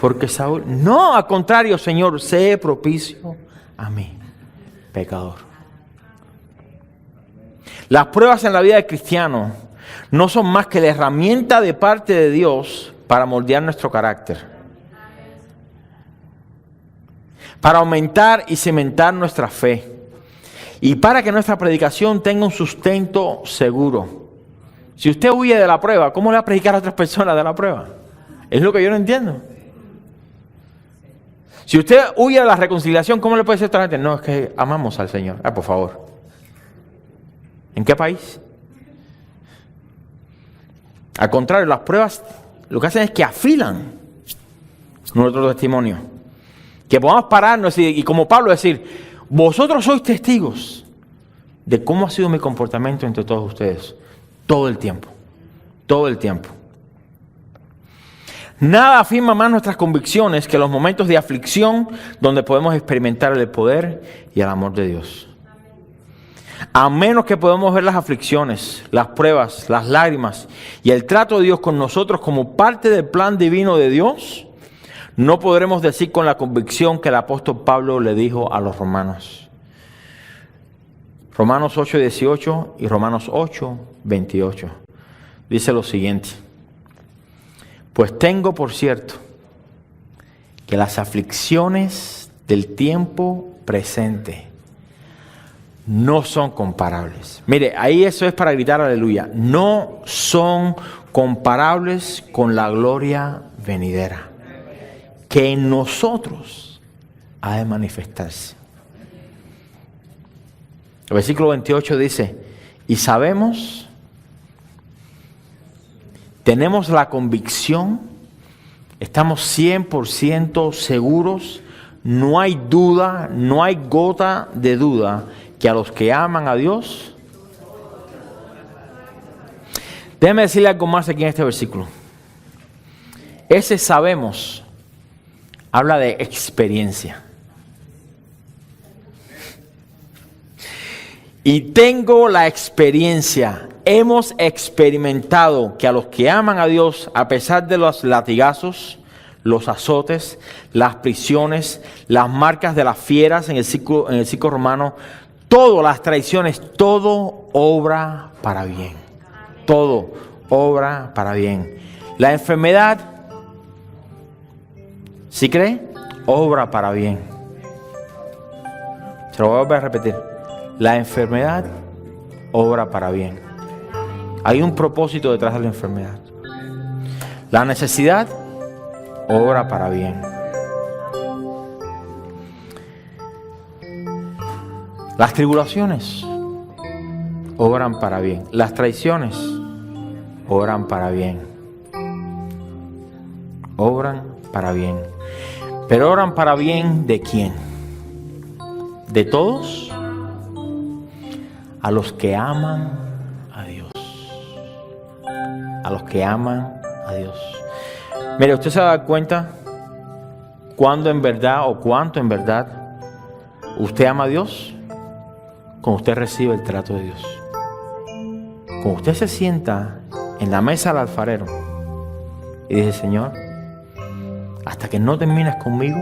Porque Saúl, no, al contrario, Señor, sé propicio a mí, pecador. Las pruebas en la vida del cristiano no son más que la herramienta de parte de Dios para moldear nuestro carácter, para aumentar y cimentar nuestra fe y para que nuestra predicación tenga un sustento seguro. Si usted huye de la prueba, ¿cómo le va a predicar a otras personas de la prueba? Es lo que yo no entiendo. Si usted huye de la reconciliación, ¿cómo le puede decir a otra gente? No, es que amamos al Señor. Por favor. ¿En qué país? Al contrario, las pruebas lo que hacen es que afilan nuestro testimonio. Que podamos pararnos y como Pablo decir, vosotros sois testigos de cómo ha sido mi comportamiento entre todos ustedes. Todo el tiempo. Todo el tiempo. Nada afirma más nuestras convicciones que los momentos de aflicción donde podemos experimentar el poder y el amor de Dios. A menos que podamos ver las aflicciones, las pruebas, las lágrimas y el trato de Dios con nosotros como parte del plan divino de Dios, no podremos decir con la convicción que el apóstol Pablo le dijo a los romanos. Romanos 8:18 y Romanos 8:28. Dice lo siguiente. Pues tengo por cierto que las aflicciones del tiempo presente no son comparables. Mire, ahí eso es para gritar aleluya. No son comparables con la gloria venidera que en nosotros ha de manifestarse. El versículo 28 dice, y sabemos, tenemos la convicción, estamos 100% seguros, no hay duda, no hay gota de duda, que a los que aman a Dios. Déjeme decirle algo más aquí en este versículo. Ese sabemos habla de experiencia. Y tengo la experiencia, hemos experimentado que a los que aman a Dios, a pesar de los latigazos, los azotes, las prisiones, las marcas de las fieras en el ciclo romano, todas las traiciones, todo obra para bien. Todo obra para bien. La enfermedad, ¿sí cree? Obra para bien. Se lo voy a volver a repetir. La enfermedad obra para bien. Hay un propósito detrás de la enfermedad. La necesidad obra para bien. Las tribulaciones obran para bien. Las traiciones obran para bien. Obran para bien. Pero obran para bien ¿de quién? ¿De todos? A los que aman a Dios. A los que aman a Dios. Mire, usted se da cuenta cuándo en verdad o cuánto en verdad usted ama a Dios. Cuando usted recibe el trato de Dios. Cuando usted se sienta en la mesa del alfarero y dice, Señor, hasta que no termines conmigo,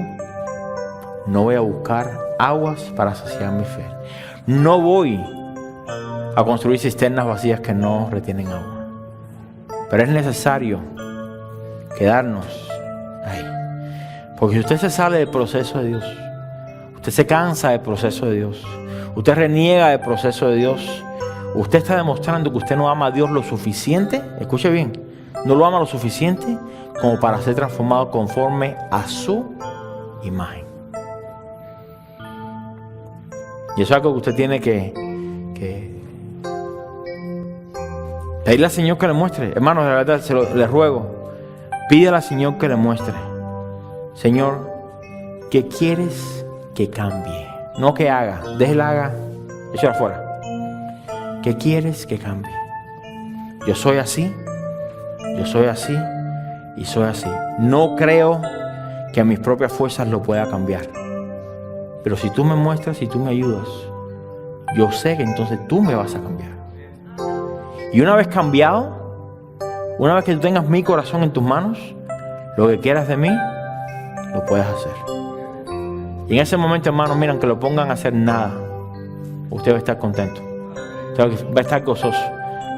no voy a buscar aguas para saciar mi fe. No voy a construir cisternas vacías que no retienen agua. Pero es necesario quedarnos ahí. Porque si usted se sale del proceso de Dios, usted se cansa del proceso de Dios, usted reniega del proceso de Dios, usted está demostrando que usted no ama a Dios lo suficiente, escuche bien, no lo ama lo suficiente como para ser transformado conforme a su imagen. Y eso es algo que usted tiene que pedirle al Señor que le muestre. Hermanos, de verdad, les ruego, pídele al Señor que le muestre. Señor, ¿qué quieres que cambie? No que haga, déjela haga, échalo afuera. ¿Qué quieres que cambie? Yo soy así y soy así. No creo que a mis propias fuerzas lo pueda cambiar. Pero si tú me muestras, si tú me ayudas, yo sé que entonces tú me vas a cambiar. Y una vez cambiado, una vez que tú tengas mi corazón en tus manos, lo que quieras de mí, lo puedes hacer. Y en ese momento, hermanos, miren, que lo pongan a hacer nada, usted va a estar contento, usted va a estar gozoso.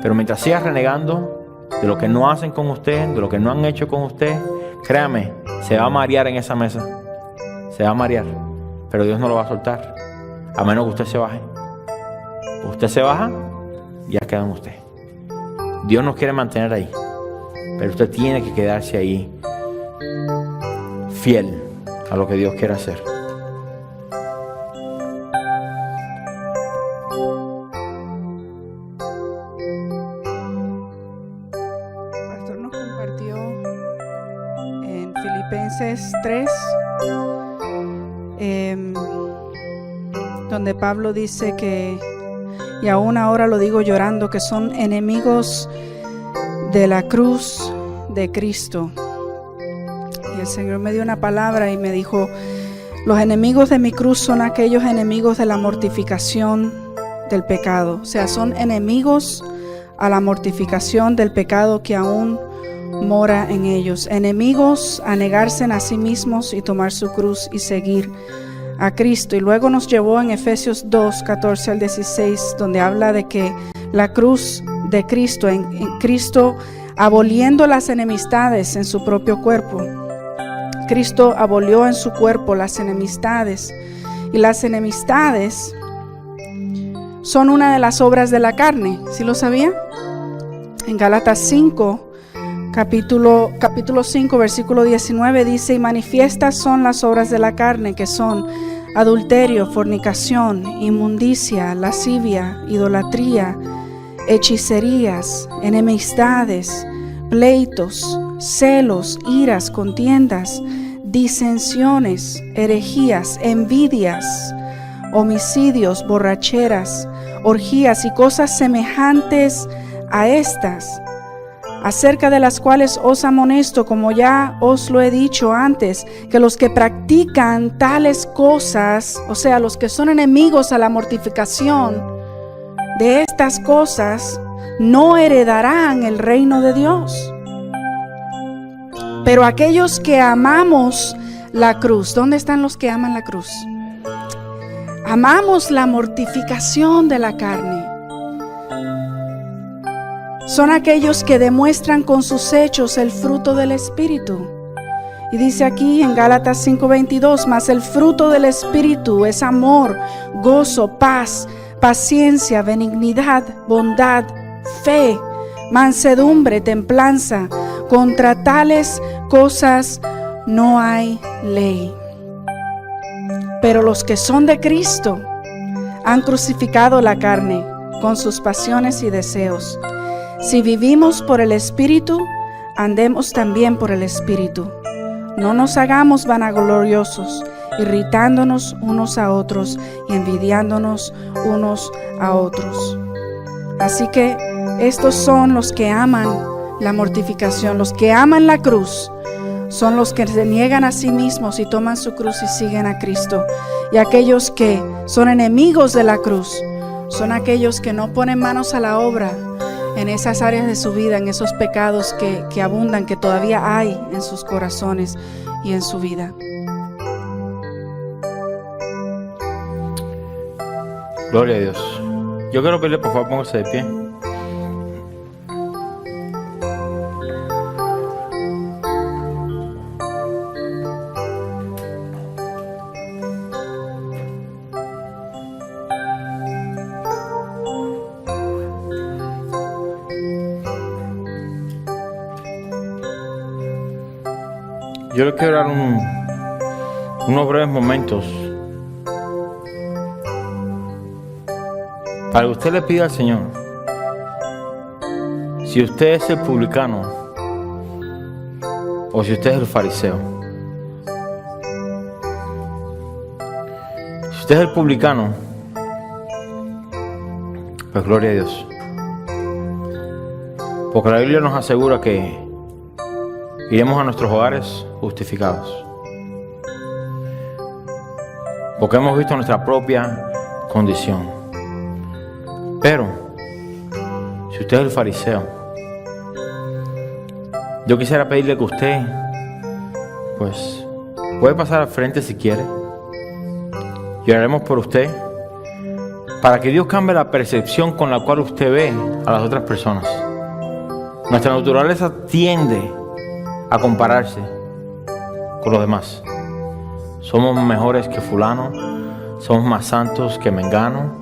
Pero mientras siga renegando de lo que no hacen con usted, de lo que no han hecho con usted, créame, se va a marear en esa mesa. Se va a marear, pero Dios no lo va a soltar, a menos que usted se baje. Usted se baja, ya queda en usted. Dios nos quiere mantener ahí, pero usted tiene que quedarse ahí, fiel a lo que Dios quiere hacer. Pastor nos compartió en Filipenses 3, donde Pablo dice que, y aún ahora lo digo llorando, que son enemigos de la cruz de Cristo. Y el Señor me dio una palabra y me dijo: los enemigos de mi cruz son aquellos enemigos de la mortificación del pecado. O sea, son enemigos a la mortificación del pecado que aún mora en ellos. Enemigos a negarse a sí mismos y tomar su cruz y seguir a Cristo. Y luego nos llevó en Efesios 2, 14 al 16, donde habla de que la cruz de Cristo, en Cristo aboliendo las enemistades en su propio cuerpo. Cristo abolió en su cuerpo las enemistades, y las enemistades son una de las obras de la carne. ¿Sí lo sabía? En Gálatas 5, capítulo 5, versículo 19 dice: y manifiestas son las obras de la carne, que son adulterio, fornicación, inmundicia, lascivia, idolatría, hechicerías, enemistades, pleitos, celos, iras, contiendas, disensiones, herejías, envidias, homicidios, borracheras, orgías y cosas semejantes a estas, acerca de las cuales os amonesto, como ya os lo he dicho antes, que los que practican tales cosas, o sea, los que son enemigos a la mortificación de estas cosas, no heredarán el reino de Dios. Pero aquellos que amamos la cruz, ¿dónde están los que aman la cruz? Amamos la mortificación de la carne. Son aquellos que demuestran con sus hechos el fruto del Espíritu. Y dice aquí en Gálatas 5:22, mas el fruto del Espíritu es amor, gozo, paz, paciencia, benignidad, bondad, fe, mansedumbre, templanza. Contra tales cosas no hay ley. Pero los que son de Cristo han crucificado la carne con sus pasiones y deseos. Si vivimos por el Espíritu, andemos también por el Espíritu. No nos hagamos vanagloriosos, irritándonos unos a otros y envidiándonos unos a otros. Así que estos son los que aman la mortificación, los que aman la cruz. Son los que se niegan a sí mismos y toman su cruz y siguen a Cristo. Y aquellos que son enemigos de la cruz son aquellos que no ponen manos a la obra en esas áreas de su vida, en esos pecados que abundan, que todavía hay en sus corazones y en su vida. Gloria a Dios. Yo quiero pedirle, por favor, póngase de pie. Yo le quiero dar unos breves momentos para que usted le pida al Señor, si usted es el publicano o si usted es el fariseo. Si usted es el publicano, pues gloria a Dios, porque la Biblia nos asegura que iremos a nuestros hogares justificados, porque hemos visto nuestra propia condición. Pero si usted es el fariseo, yo quisiera pedirle que usted pues Puede pasar al frente si quiere. Y oraremos por usted para que Dios cambie la percepción con la cual usted ve a las otras personas. Nuestra naturaleza tiende a compararse con los demás. Somos mejores que fulano, somos más santos que mengano,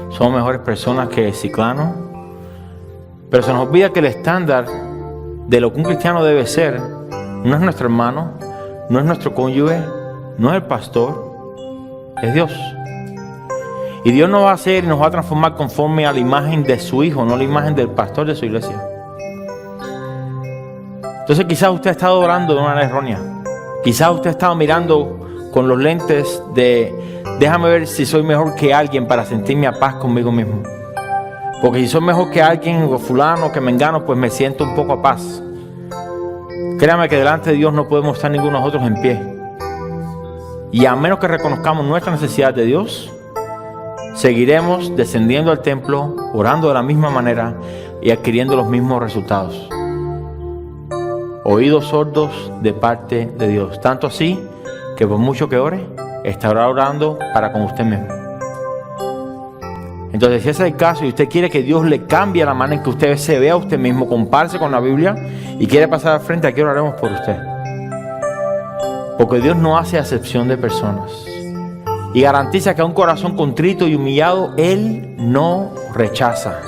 somos mejores personas que ciclano. Pero se nos olvida que el estándar de lo que un cristiano debe ser no es nuestro hermano, no es nuestro cónyuge, no es el pastor, es Dios. Y Dios nos va a hacer y nos va a transformar conforme a la imagen de su Hijo, no la imagen del pastor de su iglesia. Entonces quizás usted ha estado orando de una manera errónea. Quizás usted ha estado mirando con los lentes de déjame ver si soy mejor que alguien para sentirme a paz conmigo mismo. Porque si soy mejor que alguien, o fulano, que mengano, pues me siento un poco a paz. Créame que delante de Dios no podemos estar ninguno de nosotros en pie. Y a menos que reconozcamos nuestra necesidad de Dios, seguiremos descendiendo al templo, orando de la misma manera y adquiriendo los mismos resultados. Oídos sordos de parte de Dios. Tanto así que por mucho que ore, estará orando para con usted mismo. Entonces, si ese es el caso y usted quiere que Dios le cambie la manera en que usted se vea a usted mismo, compárese con la Biblia y quiere pasar al frente, aquí oraremos por usted. Porque Dios no hace acepción de personas. Y garantiza que a un corazón contrito y humillado, Él no rechaza.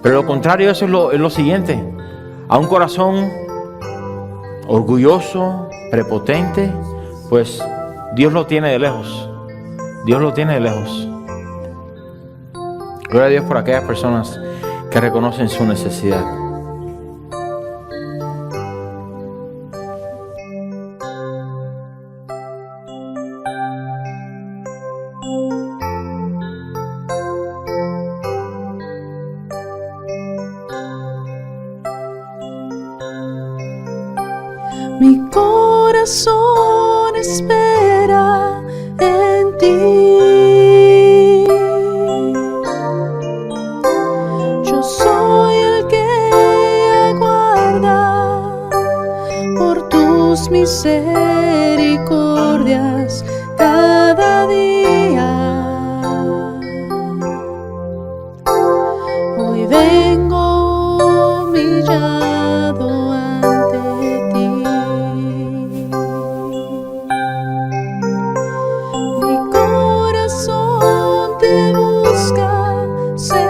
Pero lo contrario, eso es lo siguiente. A un corazón orgulloso, prepotente, pues Dios lo tiene de lejos. Dios lo tiene de lejos. Gloria a Dios por aquellas personas que reconocen su necesidad. Mi corazón espera en ti. Yo soy el que aguarda por tus misericordias cada día. Hoy vengo humillado ante ti. Mi corazón te busca, Señor.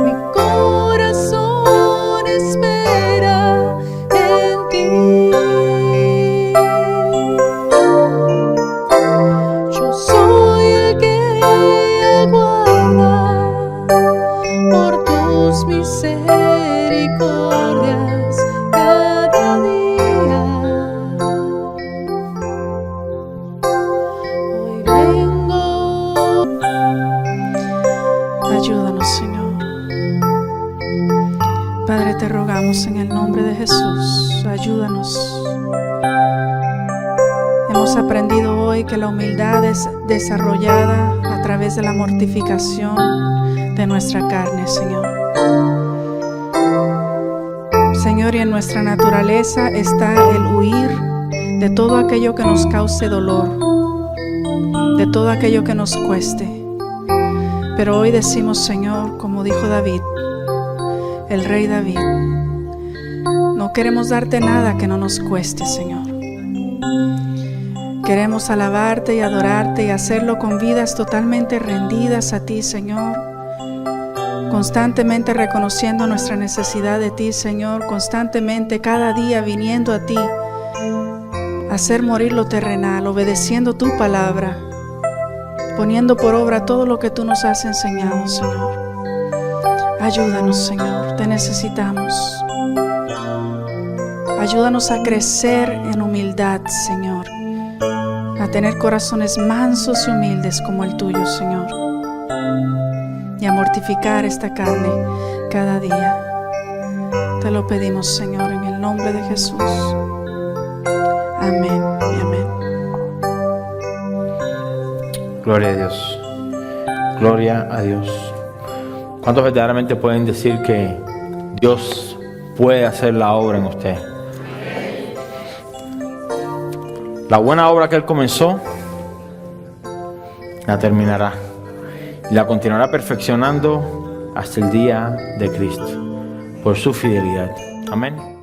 Mi corazón espera en ti. Yo soy el que aguarda por tus misericordias cada día. Hoy vengo. Ayúdanos, Señor. Padre, te rogamos en el nombre de Jesús, ayúdanos. Hemos aprendido hoy que la humildad es desarrollada a través de la mortificación de nuestra carne, Señor. Señor, y en nuestra naturaleza está el huir de todo aquello que nos cause dolor, de todo aquello que nos cueste. Pero hoy decimos, Señor, como dijo David, el rey David, no queremos darte nada que no nos cueste, Señor. Queremos alabarte y adorarte y hacerlo con vidas totalmente rendidas a ti, Señor. Constantemente reconociendo nuestra necesidad de ti, Señor. Constantemente, cada día viniendo a ti. Hacer morir lo terrenal, obedeciendo tu palabra. Poniendo por obra todo lo que tú nos has enseñado, Señor. Ayúdanos, Señor. Te necesitamos. Ayúdanos a crecer en humildad, Señor. A tener corazones mansos y humildes como el tuyo, Señor. Y a mortificar esta carne cada día. Te lo pedimos, Señor, en el nombre de Jesús. Amén y amén. Gloria a Dios. Gloria a Dios. ¿Cuántos verdaderamente pueden decir que Dios puede hacer la obra en usted. La buena obra que Él comenzó, la terminará. Y la continuará perfeccionando hasta el día de Cristo, por su fidelidad. Amén.